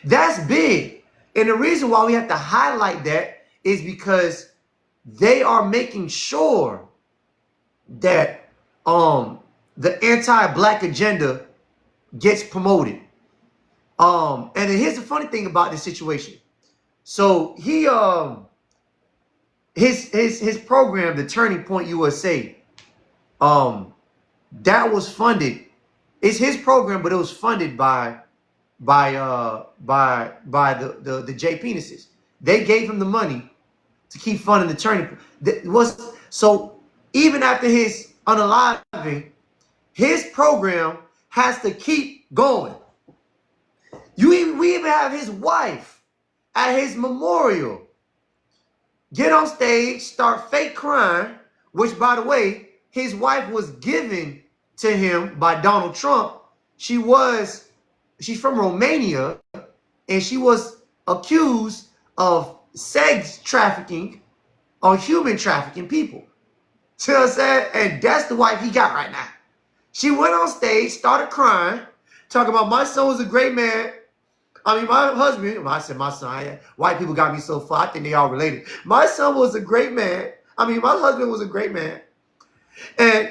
That's big. And the reason why we have to highlight that is because they are making sure that the anti-black agenda gets promoted. And here's the funny thing about this situation. So he his program, the Turning Point USA, that was funded. It's his program, but it was funded by the J penises. They gave him the money to keep funding the Turning Point. So even after his unaliving, his program has to keep going. We even have his wife at his memorial get on stage, start fake crying, which, by the way, his wife was given to him by Donald Trump. She's from Romania, and she was accused of sex trafficking or human trafficking people. See what I'm saying? And that's the wife he got right now. She went on stage, started crying, talking about my son was a great man. I mean, my husband, I said my son, white people got me so far, I think they all related. My son was a great man. I mean, my husband was a great man. And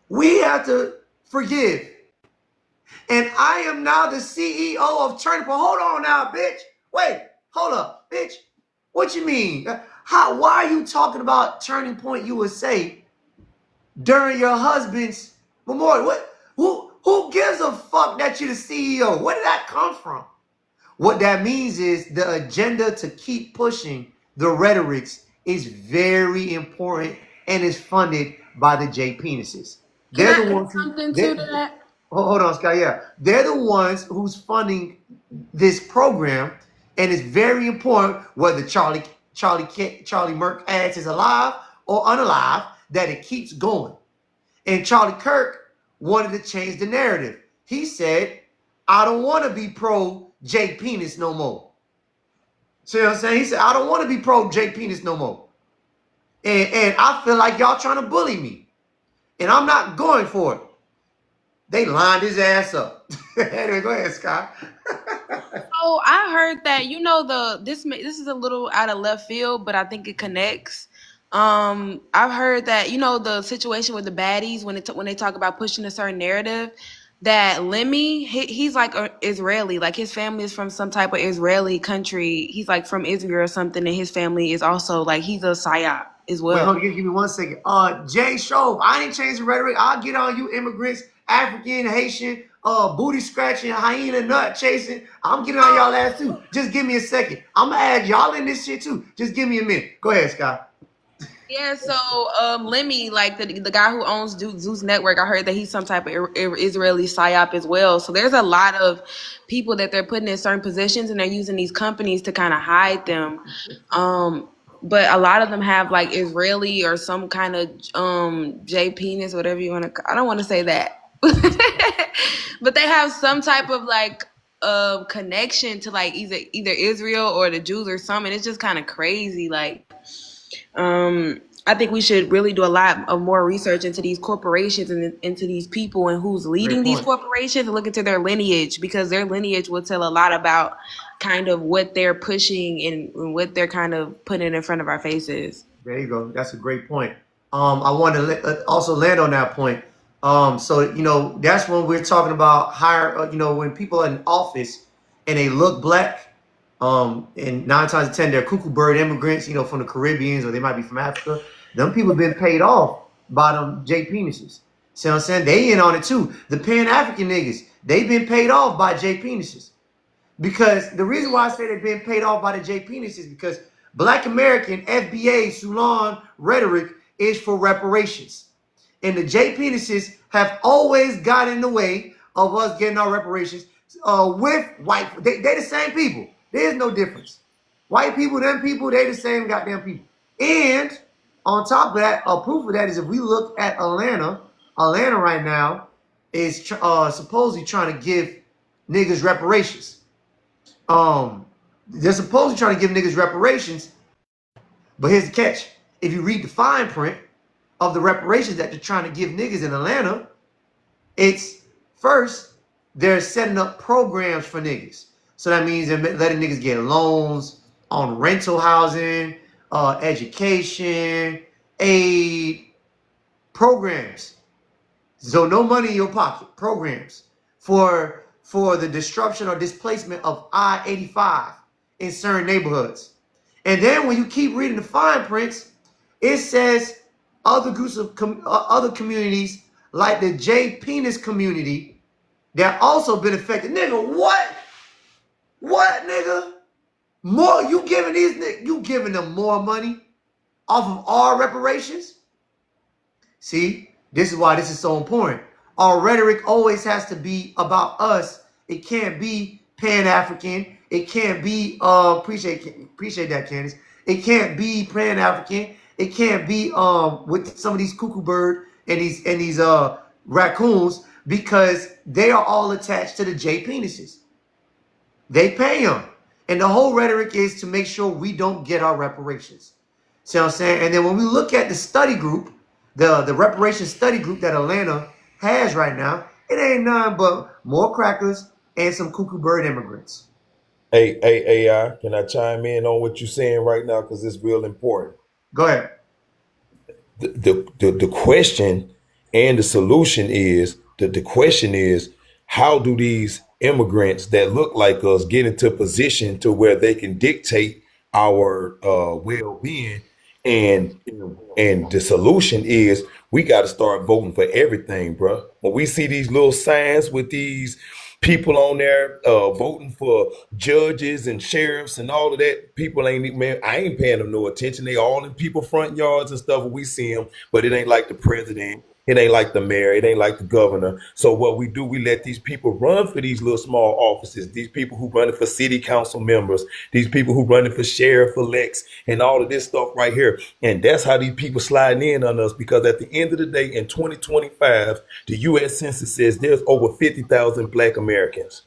we have to forgive. And I am now the CEO of Turning Point. Hold on now, bitch. Wait, hold up, bitch. What you mean? Why are you talking about Turning Point USA during your husband's memorial? Who gives a fuck that you're the CEO? Where did that come from? What that means is the agenda to keep pushing the rhetorics is very important and is funded by the J penises. Can They're I the add ones who something to that? hold on, Scott. Yeah, they're the ones who's funding this program, and it's very important whether Charlie Merck ass is alive or unalive that it keeps going. And Charlie Kirk wanted to change the narrative. He said, "I don't want to be pro J Penis no more." See what I'm saying? He said, "I don't want to be pro J Penis no more, and I feel like y'all trying to bully me, and I'm not going for it." They lined his ass up. Anyway, go ahead, Scott. So I heard that this is a little out of left field, but I think it connects. I've heard that the situation with the baddies when they talk about pushing a certain narrative. That Lemmy, he's like Israeli, like his family is from some type of Israeli country. He's like from Israel or something, and his family is also like he's a psyop as Wait, well. hold on, give me 1 second. Jay Shove, I ain't changing rhetoric. I'll get on you immigrants, African, Haitian, booty scratching, hyena nut chasing. I'm getting on y'all ass too. Just give me a second. I'm gonna add y'all in this shit too. Just give me a minute. Go ahead, Scott. Yeah, so Lemmy, like the guy who owns Zeus Network, I heard that he's some type of Israeli psyop as well. So there's a lot of people that they're putting in certain positions, and they're using these companies to kind of hide them. But a lot of them have like Israeli or some kind of J penis, whatever you want to. I don't want to say that, but they have some type of like connection to like either Israel or the Jews or something. It's just kind of crazy, like. I think we should really do a lot of more research into these corporations and into these people and who's leading these corporations and look into their lineage, because their lineage will tell a lot about kind of what they're pushing and what they're kind of putting in front of our faces. There you go. That's a great point. I want to also land on that point. So that's when we're talking about higher. When people are in office and they look black. And 9 times out of 10, they're cuckoo bird immigrants, from the Caribbeans, or they might be from Africa. Them people been paid off by them J penises. See what I'm saying? They in on it too. The Pan-African niggas, they've been paid off by J penises. Because the reason why I say they've been paid off by the J penises is because Black American FBA Sulan rhetoric is for reparations. And the J penises have always got in the way of us getting our reparations with white. They the same people. There's no difference. White people, them people, they the same goddamn people. And on top of that, a proof of that is if we look at Atlanta right now is supposedly trying to give niggas reparations. They're supposedly trying to give niggas reparations, but here's the catch. If you read the fine print of the reparations that they're trying to give niggas in Atlanta, it's first, they're setting up programs for niggas. So that means they're letting niggas get loans on rental housing, education, aid, programs. So no money in your pocket. Programs for the disruption or displacement of I-85 in certain neighborhoods. And then when you keep reading the fine prints, it says other groups of other communities like the J penis community that also been affected. Nigga, what? What, nigga? More you giving these niggas, you giving them more money off of our reparations? See, this is why this is so important. Our rhetoric always has to be about us. It can't be Pan-African. It can't be appreciate that, Candace. It can't be Pan-African. It can't be with some of these cuckoo bird and these raccoons, because they are all attached to the J penises. They pay them. And the whole rhetoric is to make sure we don't get our reparations. See what I'm saying? And then when we look at the study group, the reparations study group that Atlanta has right now, it ain't none but more crackers and some cuckoo bird immigrants. Hey, AI, can I chime in on what you're saying right now? Because it's real important. Go ahead. The question and the solution is the question is, how do these immigrants that look like us get into position to where they can dictate our well-being? And the solution is we got to start voting for everything, bro. When we see these little signs with these people on there voting for judges and sheriffs and all of that, people ain't, man, I ain't paying them no attention. They all in people front yards and stuff when we see them, but it ain't like the president It ain't like the mayor. It ain't like the governor. So what we do, we let these people run for these little small offices. These people who running for city council members. These people who running for sheriff elects and all of this stuff right here. And that's how these people sliding in on us. Because at the end of the day, in 2025, the U.S. Census says there's over 50,000 Black Americans.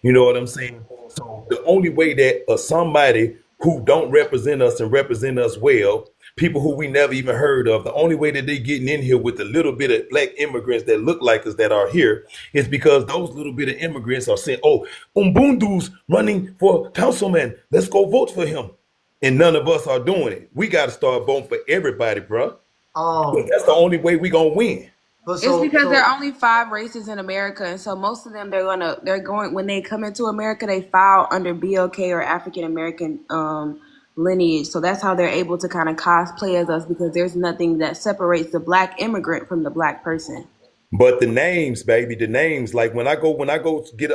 You know what I'm saying? So the only way that somebody who don't represent us and represent us well, people who we never even heard of, the only way that they getting in here with the little bit of Black immigrants that look like us that are here is because those little bit of immigrants are saying, oh, Umbundu's running for councilman. Let's go vote for him. And none of us are doing it. We got to start voting for everybody, bro. That's the only way we going to win. It's because there are only 5 races in America, and so most of them they're going when they come into America, they file under BLK or African American lineage. So that's how they're able to kind of cosplay as us, because there's nothing that separates the Black immigrant from the Black person. But the names, baby, the names, like when I go to get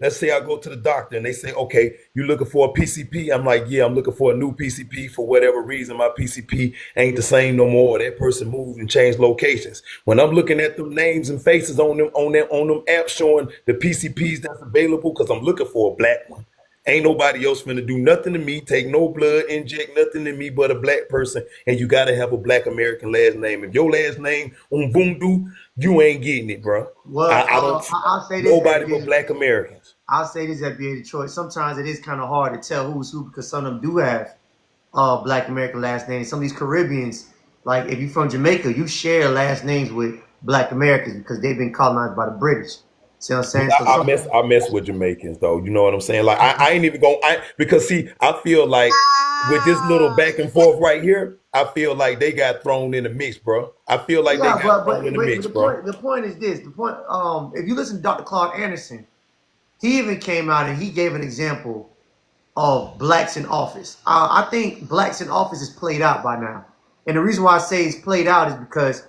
let's say I go to the doctor and they say, okay, you looking for a PCP? I'm like, yeah, I'm looking for a new PCP. For whatever reason, my PCP ain't the same no more. That person moved and changed locations. When I'm looking at them names and faces on them apps showing the PCPs that's available, because I'm looking for a Black one. Ain't nobody else finna do nothing to me, take no blood, inject nothing to me but a Black person. And you gotta have a Black American last name. If your last name Umbundu, you ain't getting it, bro. Well, I'll say this. Nobody but Black Americans. I'll say this at BA Detroit. Sometimes it is kind of hard to tell who's who, because some of them do have Black American last names. Some of these Caribbeans, like if you're from Jamaica, you share last names with Black Americans because they've been colonized by the British. See what I'm saying? I mess with Jamaicans though. You know what I'm saying? Like I ain't even going because see, I feel like with this little back and forth right here, I feel like they got thrown in the mix, bro. I feel like they got thrown in the mix, bro. The point is this. The point, if you listen to Dr. Claude Anderson, he even came out and he gave an example of Blacks in office. I think Blacks in office is played out by now. And the reason why I say it's played out is because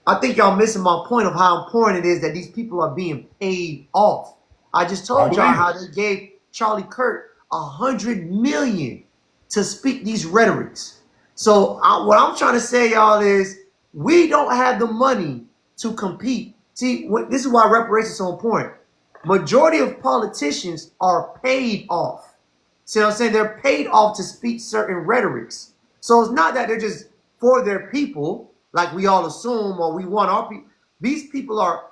I think y'all missing my point of how important it is that these people are being paid off. I just told y'all how they gave Charlie Kirk $100 million to speak these rhetorics. So what I'm trying to say, y'all, is we don't have the money to compete. See, this is why reparations is so important. Majority of politicians are paid off. See what I'm saying? They're paid off to speak certain rhetorics. So it's not that they're just for their people, like we all assume, or we want our people. These people are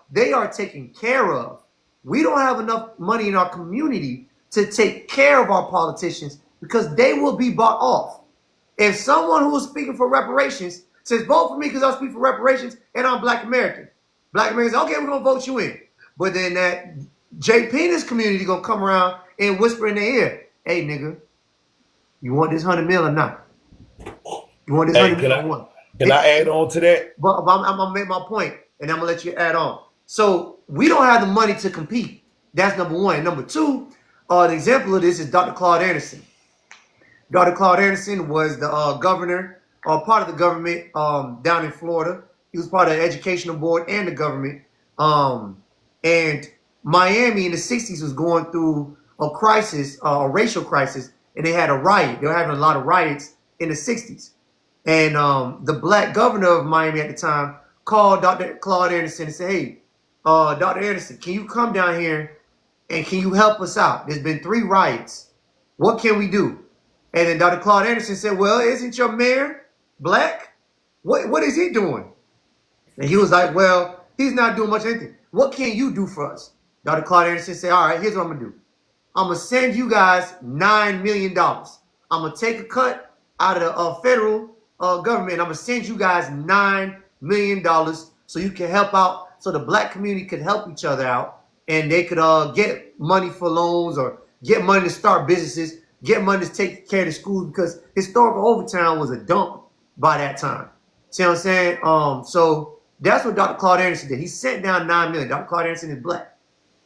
taken care of. We don't have enough money in our community to take care of our politicians because they will be bought off. If someone who is speaking for reparations says, vote for me because I speak for reparations and I'm Black American. Black Americans, okay, we're going to vote you in. But then that J. Penis community going to come around and whisper in their ear, hey, nigga, you want this 100 mil or not? You want this 100 mil or what? Can I add on to that? But I'm going to make my point, and I'm going to let you add on. So we don't have the money to compete. That's number one. Number two, an example of this is Dr. Claude Anderson. Dr. Claude Anderson was the governor, or part of the government down in Florida. He was part of the educational board and the government. And Miami in the 60s was going through a crisis, a racial crisis, and they had a riot. They were having a lot of riots in the 60s. And the Black governor of Miami at the time called Dr. Claude Anderson and said, hey, Dr. Anderson, can you come down here and can you help us out? There's been 3 riots. What can we do? And then Dr. Claude Anderson said, well, isn't your mayor Black? What is he doing? And he was like, well, he's not doing much of anything. What can you do for us? Dr. Claude Anderson said, all right, here's what I'm going to do. I'm going to send you guys $9 million. I'm going to take a cut out of the federal government. I'm going to send you guys $9 million so you can help out, so the Black community could help each other out, and they could get money for loans or get money to start businesses, get money to take care of the schools, because historical Overtown was a dump by that time. See what I'm saying? So that's what Dr. Claude Anderson did. He sent down $9 million. Dr. Claude Anderson is Black.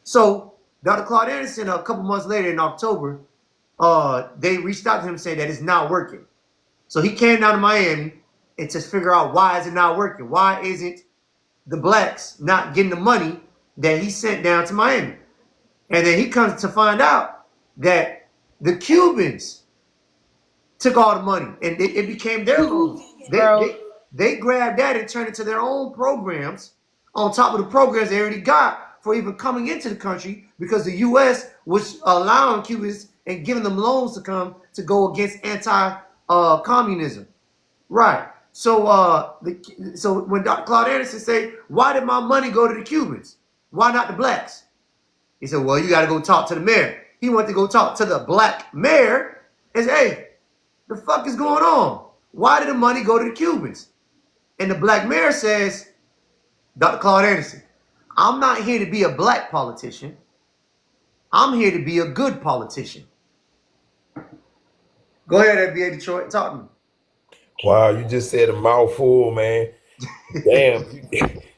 So Dr. Claude Anderson, a couple months later in October, they reached out to him saying that it's not working. So he came down to Miami and to figure out why is it not working? Why isn't the Blacks not getting the money that he sent down to Miami? And then he comes to find out that the Cubans took all the money and it became their loans. They grab that and turn it to their own programs on top of the programs they already got for even coming into the country, because the U.S. was allowing Cubans and giving them loans to come to go against anti-communism. Right. So so when Dr. Claude Anderson say, why did my money go to the Cubans? Why not the blacks? He said, well, you got to go talk to the mayor. He went to go talk to the black mayor and say, hey, the fuck is going on? Why did the money go to the Cubans? And the black mayor says, Dr. Claude Anderson, I'm not here to be a black politician. I'm here to be a good politician. Go ahead, FBA Detroit, talk to me. Wow, you just said a mouthful, man. Damn,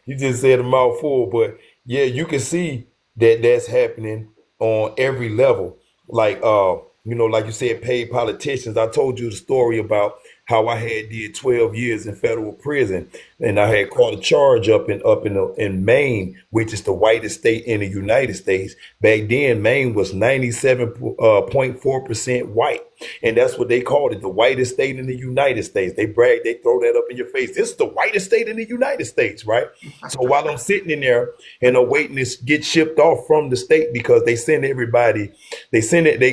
you just said a mouthful, but yeah, you can see that that's happening on every level. Like like you said, paid politicians. I told you the story about how I had did 12 years in federal prison, and I had caught a charge up in Maine, which is the whitest state in the United States. Back then, Maine was 97.4% white. And that's what they called it, the whitest state in the United States. They brag, they throw that up in your face. This is the whitest state in the United States, right? So while I'm sitting in there and I'm waiting to get shipped off from the state, because they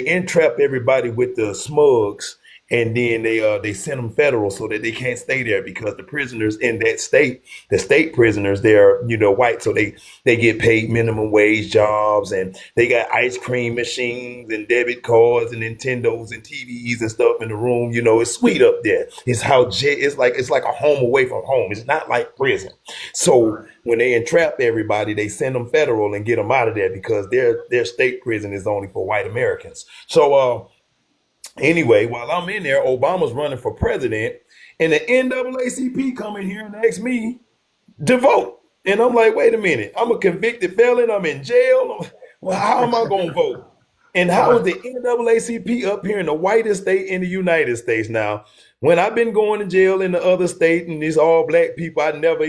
entrap everybody with the smugs, and then they send them federal so that they can't stay there, because the prisoners in that state, the state prisoners, they're white, so they get paid minimum wage jobs, and they got ice cream machines and debit cards and Nintendos and TVs and stuff in the room. It's sweet up there. It's like a home away from home. It's not like prison. So when they entrap everybody, they send them federal and get them out of there, because their state prison is only for white Americans. So anyway, while I'm in there, Obama's running for president, and the NAACP come in here and ask me to vote. And I'm like, wait a minute, I'm a convicted felon, I'm in jail. Well, how am I going to vote? And how is the NAACP up here in the whitest state in the United States now? When I've been going to jail in the other state and these all black people, I never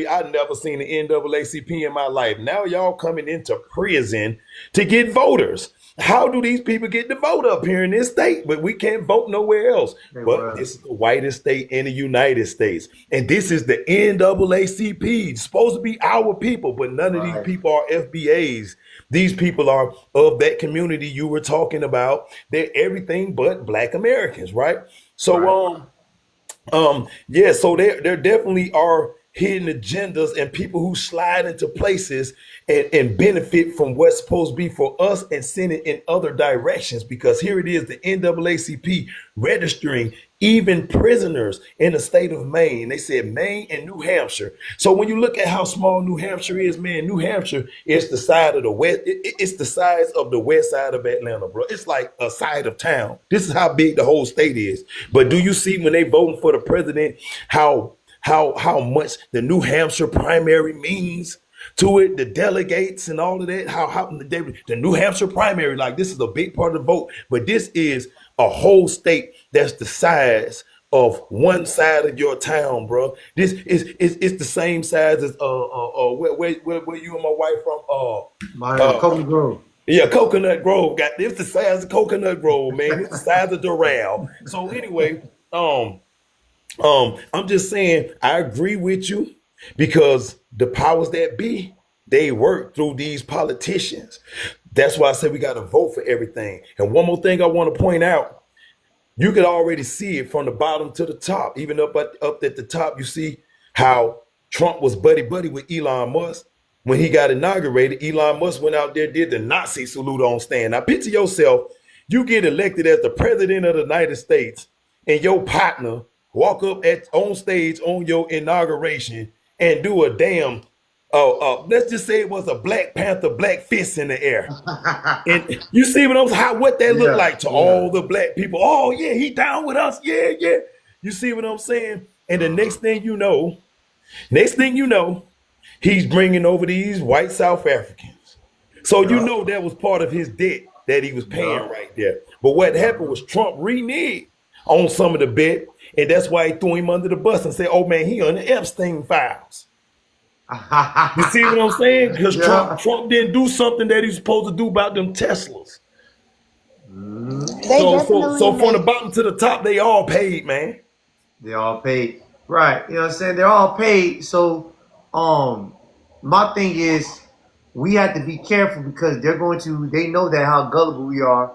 seen the NAACP in my life. Now y'all coming into prison to get voters. How do these people get to vote up here in this state? But we can't vote nowhere else. But this is the whitest state in the United States. And this is the NAACP. It's supposed to be our people, but none of these people are FBAs. These people are of that community you were talking about. They're everything but black Americans, right? So so there definitely are hidden agendas and people who slide into places and benefit from what's supposed to be for us and send it in other directions, because here it is, the NAACP registering even prisoners in the state of Maine. They said Maine and New Hampshire. So when you look at how small New Hampshire is, man, New Hampshire is the side of the west. It's the size of the west side of Atlanta, bro. It's like a side of town. This is how big the whole state is. But do you see when they voting for the president, how much the New Hampshire primary means to it, the delegates and all of that, how the New Hampshire primary, like, this is a big part of the vote, but this is a whole state that's the size of one side of your town, bro. This is it's the same size as where you and my wife from? Coconut Grove. Yeah, Coconut Grove. It's the size of Coconut Grove, man. It's the size of Doral. So anyway, I'm just saying, I agree with you, because the powers that be, they work through these politicians. That's why I say we got to vote for everything. And one more thing I want to point out, you could already see it from the bottom to the top. Even up at the top, you see how Trump was buddy with Elon Musk. When he got inaugurated, Elon Musk went out there, did the Nazi salute on stand. Now picture yourself, you get elected as the president of the United States, and your partner walk up on stage on your inauguration and do a damn, let's just say it was a Black Panther black fist in the air. And you see what that looked like to all the black people. Oh yeah, he down with us. Yeah. You see what I'm saying? And the next thing you know, he's bringing over these white South Africans. So that was part of his debt that he was paying right there. But what happened was Trump reneged on some of the bet, and that's why he threw him under the bus and said, oh man, he on the Epstein files. You see what I'm saying? Because Trump didn't do something that he's supposed to do about them Teslas. So from the bottom to the top, they all paid, man. They all paid. Right. You know what I'm saying? They're all paid. So um my thing is we have to be careful because they know that how gullible we are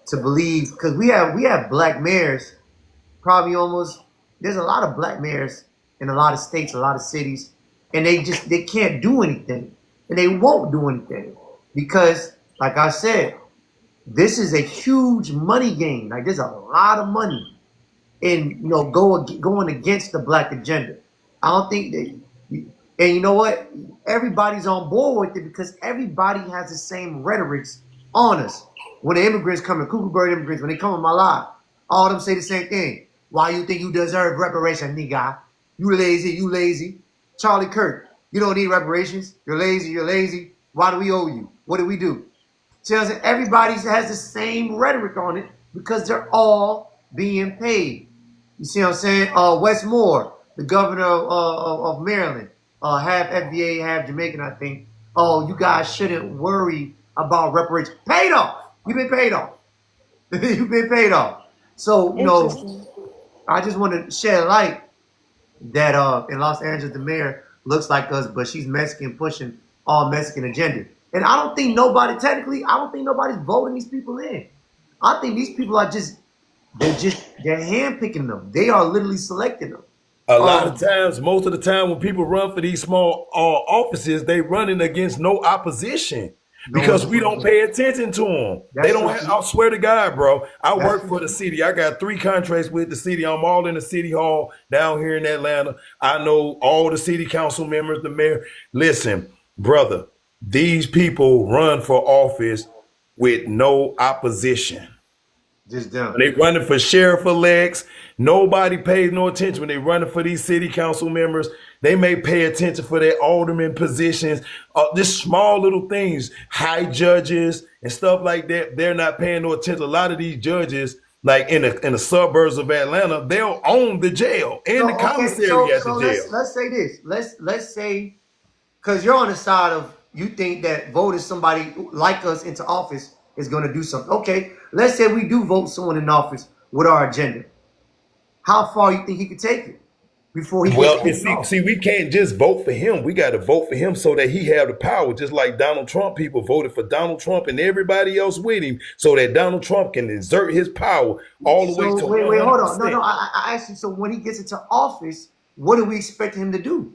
to believe because we have black mayors probably almost there's a lot of black mayors in a lot of states, a lot of cities, and they can't do anything. And they won't do anything. Because like I said, this is a huge money game. Like there's a lot of money in going against the black agenda. I don't think that, and you know what? Everybody's on board with it because everybody has the same rhetorics on us. When the immigrants come, the Cuckoo Bird immigrants, when they come in my life, all of them say the same thing. Why you think you deserve reparation, nigga? You lazy, you lazy. Charlie Kirk, you don't need reparations. You're lazy, you're lazy. Why do we owe you? What do we do? Tells that everybody has the same rhetoric on it because they're all being paid. You see what I'm saying? Wes Moore, the governor of Maryland, half FBA, half Jamaican, I think. Oh, you guys shouldn't worry about reparations. Paid off. You've been paid off. You've been paid off. So, Interesting. I just want to shed light that in Los Angeles, the mayor looks like us, but she's Mexican, pushing all Mexican agenda. And I don't think nobody's voting these people in. I think these people are they're handpicking them. They are literally selecting them. A lot of times, most of the time, when people run for these small offices, they running against no opposition because we don't pay attention to them. They don't. I swear to God, bro. I work for the city. I got 3 contracts with the city. I'm all in the city hall down here in Atlanta. I know all the city council members, the mayor. Listen, brother, these people run for office with no opposition. Just them. When they running for sheriff-elects, nobody pays no attention. When they running for these city council members, they may pay attention for their alderman positions. Just small little things, high judges and stuff like that. They're not paying no attention. A lot of these judges, like in the suburbs of Atlanta, they'll own the jail and the commissary at the jail. Let's say this. Let's say because you're on the side of you think that voting somebody like us into office is going to do something. Okay, let's say we do vote someone in office with our agenda. How far you think he could take it before he gets see, we can't just vote for him. We got to vote for him so that he have the power, just like Donald Trump. People voted for Donald Trump and everybody else with him so that Donald Trump can exert his power all the way to wait, hold on. No, I asked you, so when he gets into office, what do we expect him to do?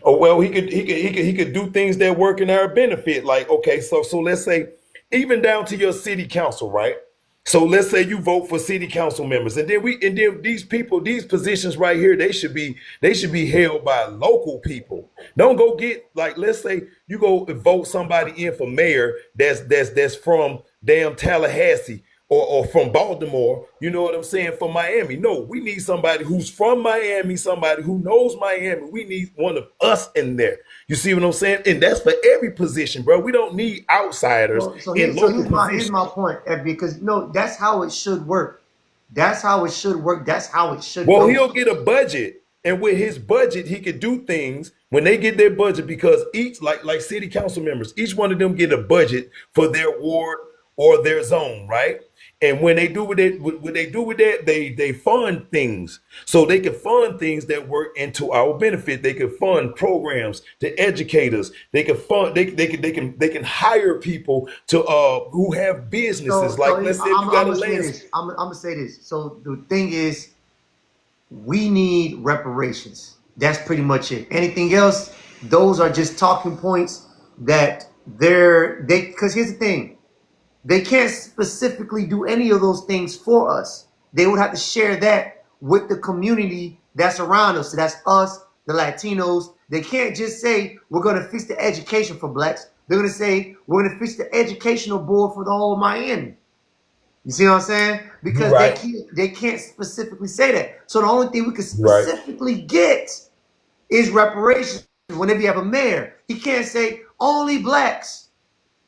Oh, well, he could do things that work in our benefit. Like, okay, so let's say even down to your city council, right? So let's say you vote for city council members, and then these people, these positions right here, they should be held by local people. Don't go get, like, let's say you go vote somebody in for mayor that's from damn Tallahassee or from Baltimore, you know what I'm saying, for Miami. No, we need somebody who's from Miami, somebody who knows Miami. We need one of us in there. You see what I'm saying? And that's for every position, bro. We don't need outsiders in local positions. Here's my point, because that's how it should work. That's how it should work. That's how it should Well, go. he'll get a budget, and with his budget, he could do things when they get their budget, because each, like city council members, each one of them get a budget for their ward or their zone, right? And when they do with that, they fund things. So they can fund things that work into our benefit. They can fund programs to educate us. They can fund they can hire people to who have businesses. Let's say you got a land. I'm gonna say this. So the thing is, we need reparations. That's pretty much it. Anything else, those are just talking points that because here's the thing. They can't specifically do any of those things for us. They would have to share that with the community that's around us. So that's us, the Latinos. They can't just say, we're going to fix the education for blacks. They're going to say, we're going to fix the educational board for the whole of Miami. You see what I'm saying? Because they can't specifically say that. So the only thing we can specifically get is reparations. Whenever you have a mayor, he can't say only blacks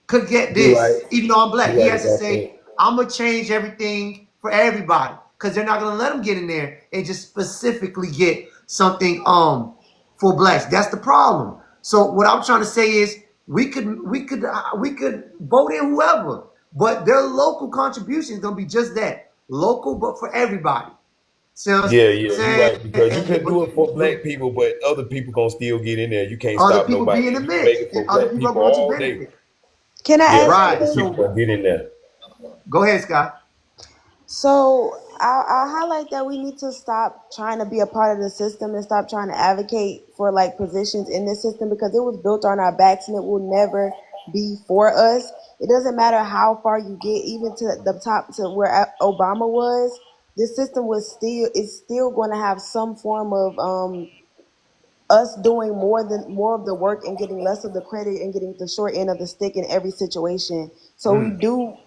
could get this, even though I'm black. He has to say, I'm going to change everything for everybody, because they're not going to let them get in there and just specifically get something for blacks. That's the problem. So what I'm trying to say is we could vote in whoever, but their local contribution is going to be just that, local, but for everybody. See what I'm Yeah, yeah, you're saying? right. Because you could But do it for black people, but other people gonna still get in there. You can't other stop people be in nobody. the If you make mix, it and for other black people are people going to all day, benefit. Can I yeah, ask Right. other something? people So gonna get in there. go ahead, Scott. So I'll highlight that we need to stop trying to be a part of the system and stop trying to advocate for like positions in this system because it was built on our backs and it will never be for us. It doesn't matter how far you get, even to the top to where Obama was. This system was still is still going to have some form of us doing more of the work and getting less of the credit and getting the short end of the stick in every situation. So we Mm, do.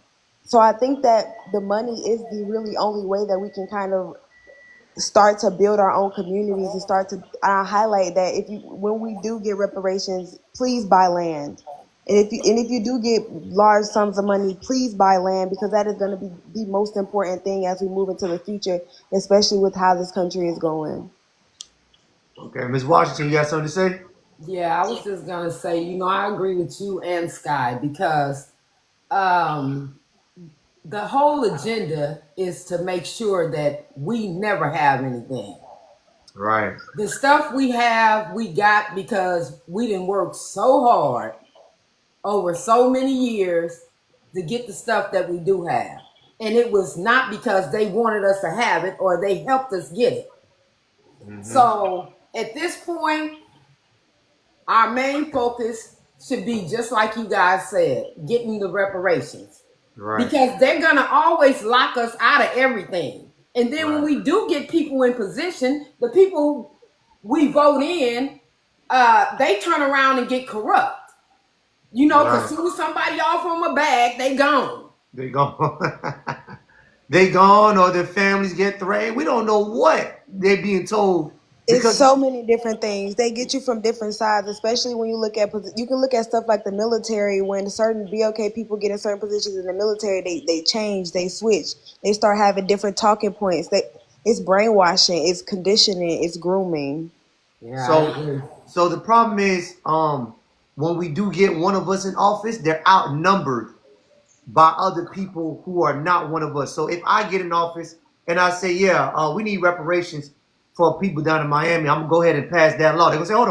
So I think that the money is the really only way that we can kind of start to build our own communities and start to highlight that if you when we do get reparations, please buy land. And if you do get large sums of money, please buy land because that is going to be the most important thing as we move into the future, especially with how this country is going. okay, Miss Washington, you got something to say? Yeah, I was just gonna say, I agree with you and Sky because um, the whole agenda is to make sure that we never have anything. Right. The stuff we have, we got because we didn't work so hard over so many years to get the stuff that we do have. And it was not because they wanted us to have it or they helped us get it. Mm-hmm. So at this point, our main focus should be just like you guys said, getting the reparations. Right. Because they're going to always lock us out of everything. And then when Right. we do get people in position, the people we vote in, they turn around and get corrupt. Because Right. soon as somebody offer them a bag, they gone. They gone. They gone, or their families get threatened. We don't know what they're being told It's because so many different things. They get you from different sides, especially when you look at you can look at stuff like the military. When certain BOK people get in certain positions in the military, they change, they switch, they start having different talking points. It's brainwashing, it's conditioning, it's grooming. Yeah, I so agree. so the problem is when we do get one of us in office, they're outnumbered by other people who are not one of us. So if I get in office and I say, yeah, we need reparations for people down in Miami, I'm gonna go ahead and pass that law. They're gonna say, hold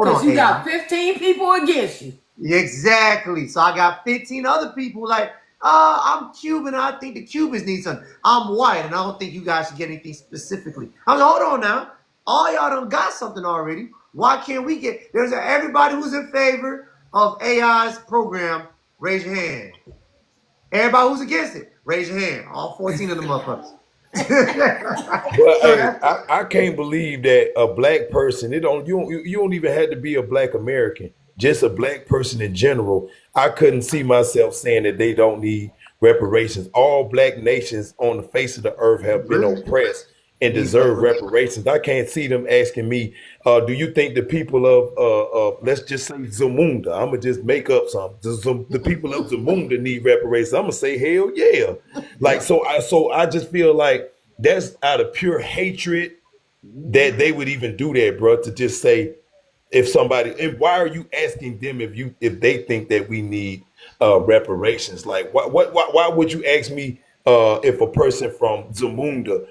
Because on, you got AI. 15 people against you. Exactly. So I got 15 other people like, I'm Cuban. I think the Cubans need something. I'm white, and I don't think you guys should get anything specifically. I'm like, hold on now. All y'all done got something already. Why can't we get? Everybody who's in favor of AI's program, raise your hand. Everybody who's against it, raise your hand. All 14 of them motherfuckers. Well, So hey, that's I can't believe that a black person, you don't even have to be a black American, just a black person in general. I couldn't see myself saying that they don't need reparations. All black nations on the face of the earth have been really oppressed and need deserve reparations. reparations. I can't see them asking me, do you think the people of let's just say Zamunda, I'm gonna just make up something. The people of Zamunda need reparations. I'm gonna say hell yeah. Like Yeah. so I just feel like that's out of pure hatred that they would even do that, bro. To just say if somebody, and why are you asking them if they think that we need reparations? Like why would you ask me if a person from Zamunda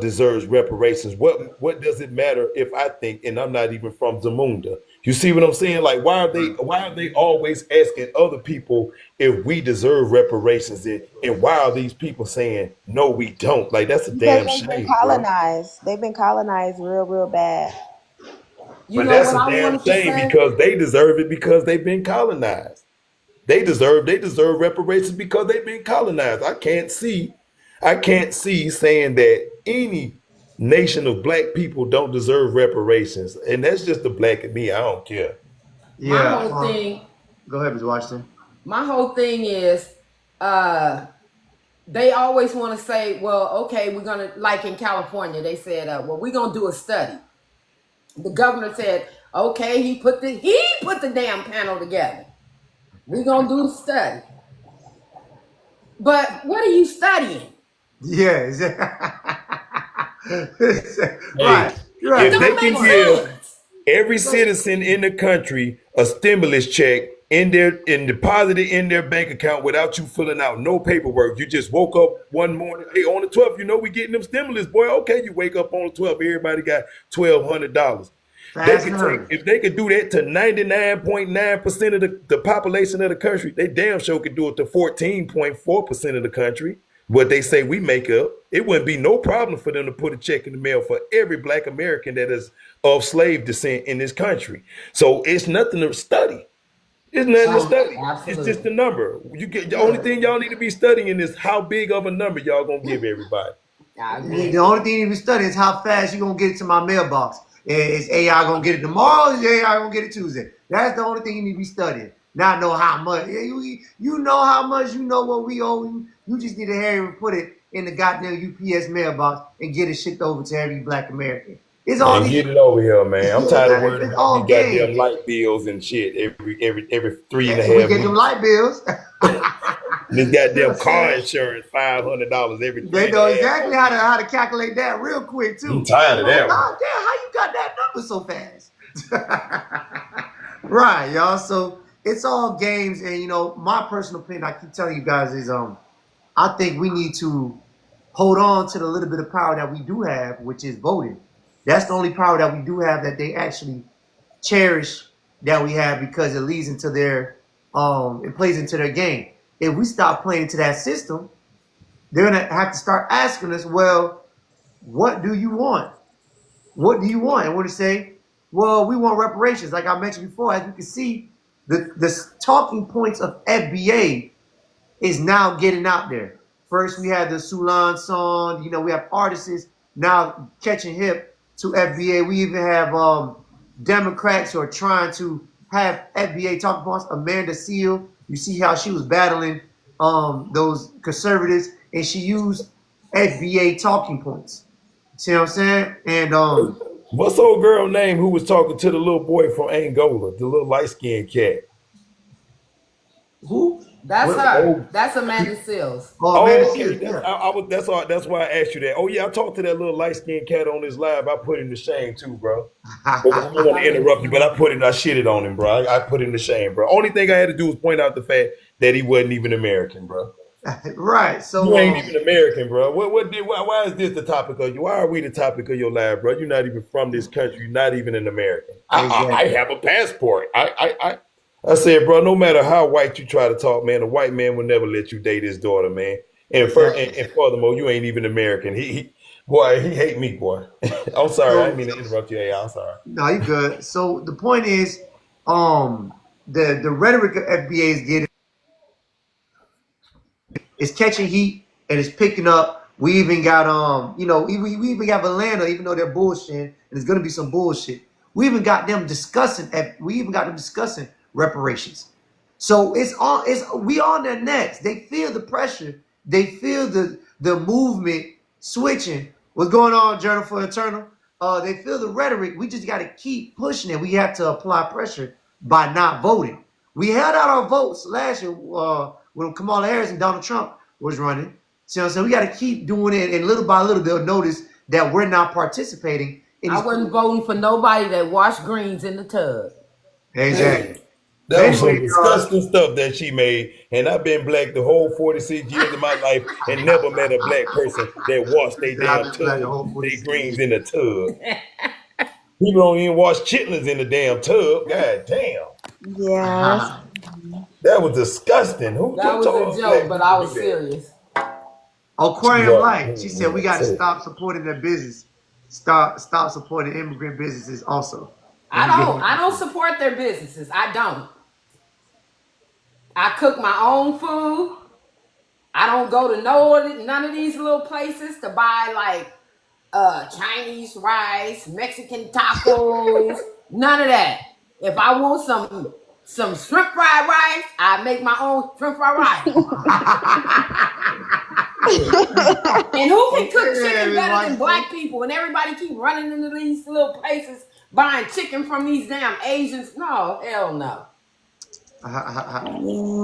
deserves reparations? What does it matter if I think and I'm not even from Zamunda? You see what I'm saying? Like why are they always asking other people if we deserve reparations, and why are these people saying no we don't? Like that's a Because damn they've been shame, bro. colonized. They've been colonized real, real bad. You But know that's what a I damn wanted to shame say? because they deserve it because they've been colonized. They deserve reparations because they've been colonized. I can't see saying that any nation of black people don't deserve reparations. And that's just the black in me. I don't care. My Yeah. whole thing, Go ahead, Ms. Washington. my whole thing is, uh, they always want to say, well, okay, we're gonna like in California, they said, well, we're gonna do a study. The governor said, okay, he put the damn panel together. We're gonna do the study. But what are you studying? Yeah. Hey, Right. It Right. if they don't can make give sense. every So citizen in the country a stimulus check in their and deposited in their bank account without you filling out no paperwork. You just woke up one morning, hey, on the 12th, you know we getting them stimulus, boy. Okay, you wake up on the 12th, everybody got $1,200. They could take if they could do that to 99.9% of the population of the country, they damn sure could do it to 14.4% of the country. What they say we make up, it wouldn't be no problem for them to put a check in the mail for every Black American that is of slave descent in this country. So it's nothing to study. It's nothing to study. Absolutely. It's just a number. You get the only thing y'all need to be studying is how big of a number y'all gonna give everybody. The only thing you need to study is how fast you gonna get it to my mailbox. Is AI gonna get it tomorrow? Is AI gonna get it Tuesday? That's the only thing you need to be studying. Not know how much. You know how much. You know what we owe you. You just need to hurry and put it in the goddamn UPS mailbox and get it shipped over to every Black American. It's all Man, get it over here, man. I'm tired of worrying about these goddamn light bills and shit every 3.5 We get them light bills. This goddamn car insurance, $500 every. They know exactly how to calculate that real quick too. I'm tired of that. God damn, how you got that number so fast? Right, y'all. So it's all games, and you know, my personal opinion, I keep telling you guys, is I think we need to hold on to the little bit of power that we do have, which is voting. That's the only power that we do have that they actually cherish that we have, because it leads into their it plays into their game. If we stop playing into that system, they're gonna have to start asking us, well, what do you want? What do you want? And we're to say, well, we want reparations. Like I mentioned before, as you can see, the talking points of FBA is now getting out there. First, we had the Sulan song. You know, we have artists now catching hip to FBA. We even have Democrats who are trying to have FBA talking points. Amanda Seal, you see how she was battling those conservatives, and she used FBA talking points. See what I'm saying? And what's the old girl name who was talking to the little boy from Angola, the little light-skinned cat? Who? That's her. That's Amanda Seals. Oh, Amanda okay. Seals, yeah. That's why I asked you that. Oh yeah, I talked to that little light-skinned cat on this live. I put him to shame too, bro. I don't want to interrupt you, but I shitted on him, bro. I put him to shame, bro. Only thing I had to do was point out the fact that he wasn't even American, bro. Right. So you ain't even American, bro. Why is this the topic of you? Why are we the topic of your live, bro? You're not even from this country. You're not even an American. Exactly. I have a passport. I said, bro, no matter how white you try to talk, man, a white man will never let you date his daughter, man. And furthermore, you ain't even American. He hate me, boy. I'm sorry, I didn't mean to interrupt you. I'm sorry. No, you good. So the point is, the rhetoric of FBA is getting. It's catching heat and it's picking up. We even got we even got Atlanta, even though they're bullshit, and there's gonna be some bullshit. We even got them discussing reparations. So we on their necks. They feel the pressure. They feel the movement switching. What's going on, Journal for Eternal? They feel the rhetoric. We just gotta keep pushing it. We have to apply pressure by not voting. We held out our votes last year when Kamala Harris and Donald Trump was running. So we got to keep doing it, and little by little they'll notice that we're not participating. I wasn't voting for nobody that washed greens in the tub. Exactly. That was some disgusting stuff that she made, and I've been black the whole 46 years of my life and never met a black person that washed their damn tub, their greens in the tub. People don't even wash chitlins in the damn tub. God damn. Yeah. That was disgusting. That was a joke, but I was serious. Aquarium Light, she said we got to stop supporting their business. Stop supporting immigrant businesses also. I don't support their businesses. I don't. I cook my own food. I don't go to none of these little places to buy like Chinese rice, Mexican tacos, none of that. If I want some shrimp fried rice, I make my own shrimp fried rice. And who can cook chicken better than black people? And everybody keep running into these little places buying chicken from these damn Asians. No, hell no.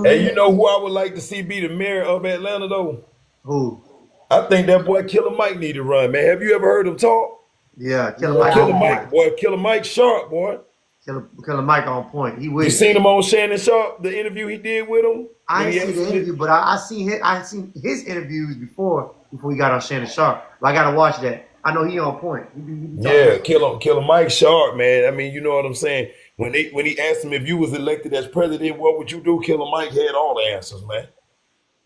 Hey, you know who I would like to see be the mayor of Atlanta, though? Who? I think that boy Killer Mike need to run, man. Have you ever heard him talk? Yeah, Killer Mike. Boy, Killer Mike sharp, boy. Killer Mike on point. He with You it. seen him on Shannon Sharp, the interview he did with him? I When ain't he seen the asked interview, but I seen his interviews before he got on Shannon Sharp. But I gotta watch that. I know he on point. He be Yeah, talking. Killer Mike Sharp, man. I mean, you know what I'm saying? When he asked him if you was elected as president, what would you do? Killer Mike had all the answers, man.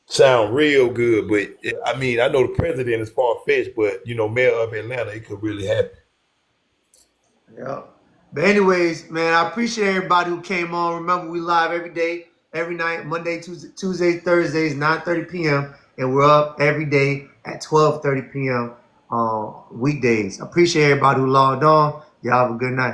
Sound real good, but I mean, I know the president is far fetched, but you know, mayor of Atlanta, it could really happen. Yeah. But anyways, man, I appreciate everybody who came on. Remember, we live every day, every night, Monday, Tuesdays, Thursdays, 9:30 p.m. And we're up every day at 12:30 p.m. Weekdays. I appreciate everybody who logged on. Y'all have a good night.